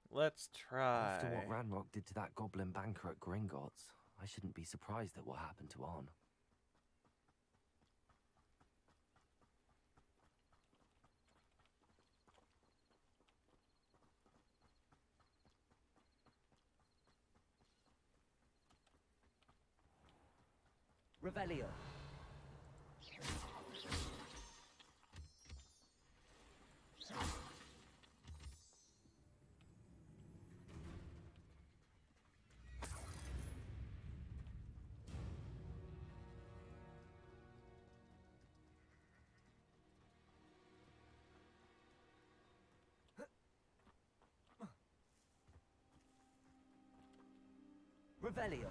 Let's try. After what Ranrock did to that goblin banker at Gringotts, I shouldn't be surprised at what happened to Arn. Revelio. Revelio.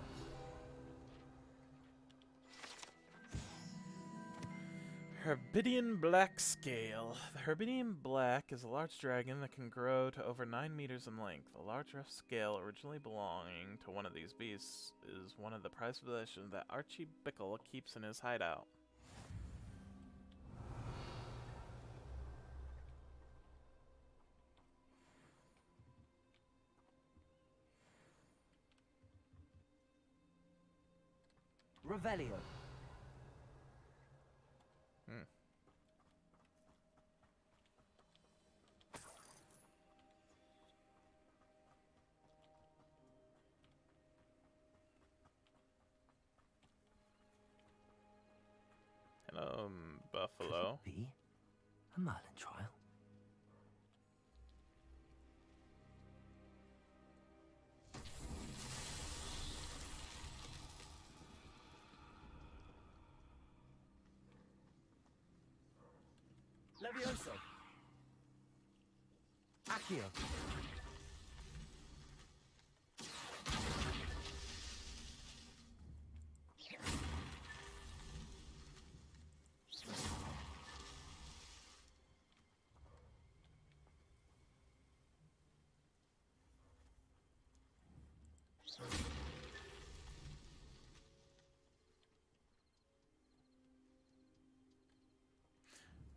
Herbidian Black Scale. The Herbidian Black is a large dragon that can grow to over 9 meters in length. A large rough scale originally belonging to one of these beasts is one of the prized possessions that Archie Bickle keeps in his hideout. Revelio. Hello, Buffalo. Could it be a Merlin trial? Levioso. Accio.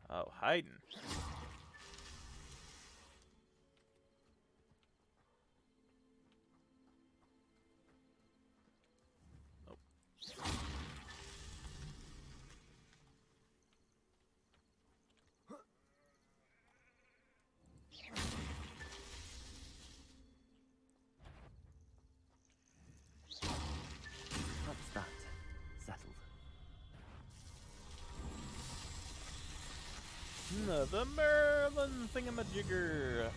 Oh, hiding. The Merlin thingamajigger.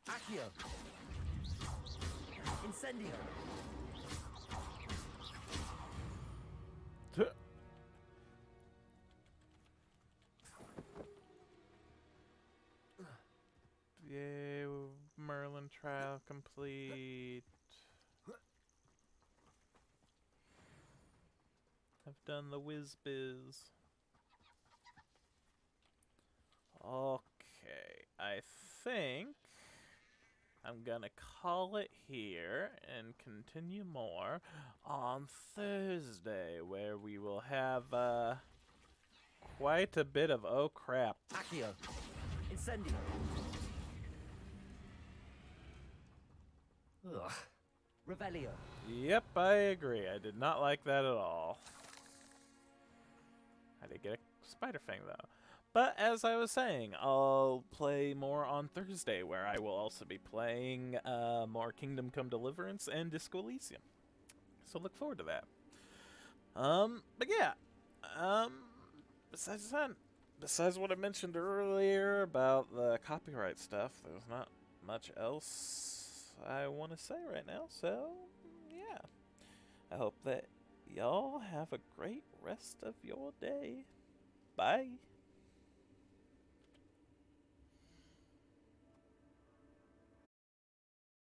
Accio. Incendio. Yay, Merlin trial complete. I've done the whiz biz. Okay, I think I'm gonna call it here and continue more on Thursday, where we will have quite a bit of oh crap. Accio. Incendio. Ugh. Revelio. Yep, I agree. I did not like that at all. I did get a spider fang though. But as I was saying, I'll play more on Thursday, where I will also be playing more Kingdom Come Deliverance and Disco Elysium. So look forward to that. But yeah, besides that, besides what I mentioned earlier about the copyright stuff, there's not much else I want to say right now. So yeah, I hope that y'all have a great rest of your day. Bye.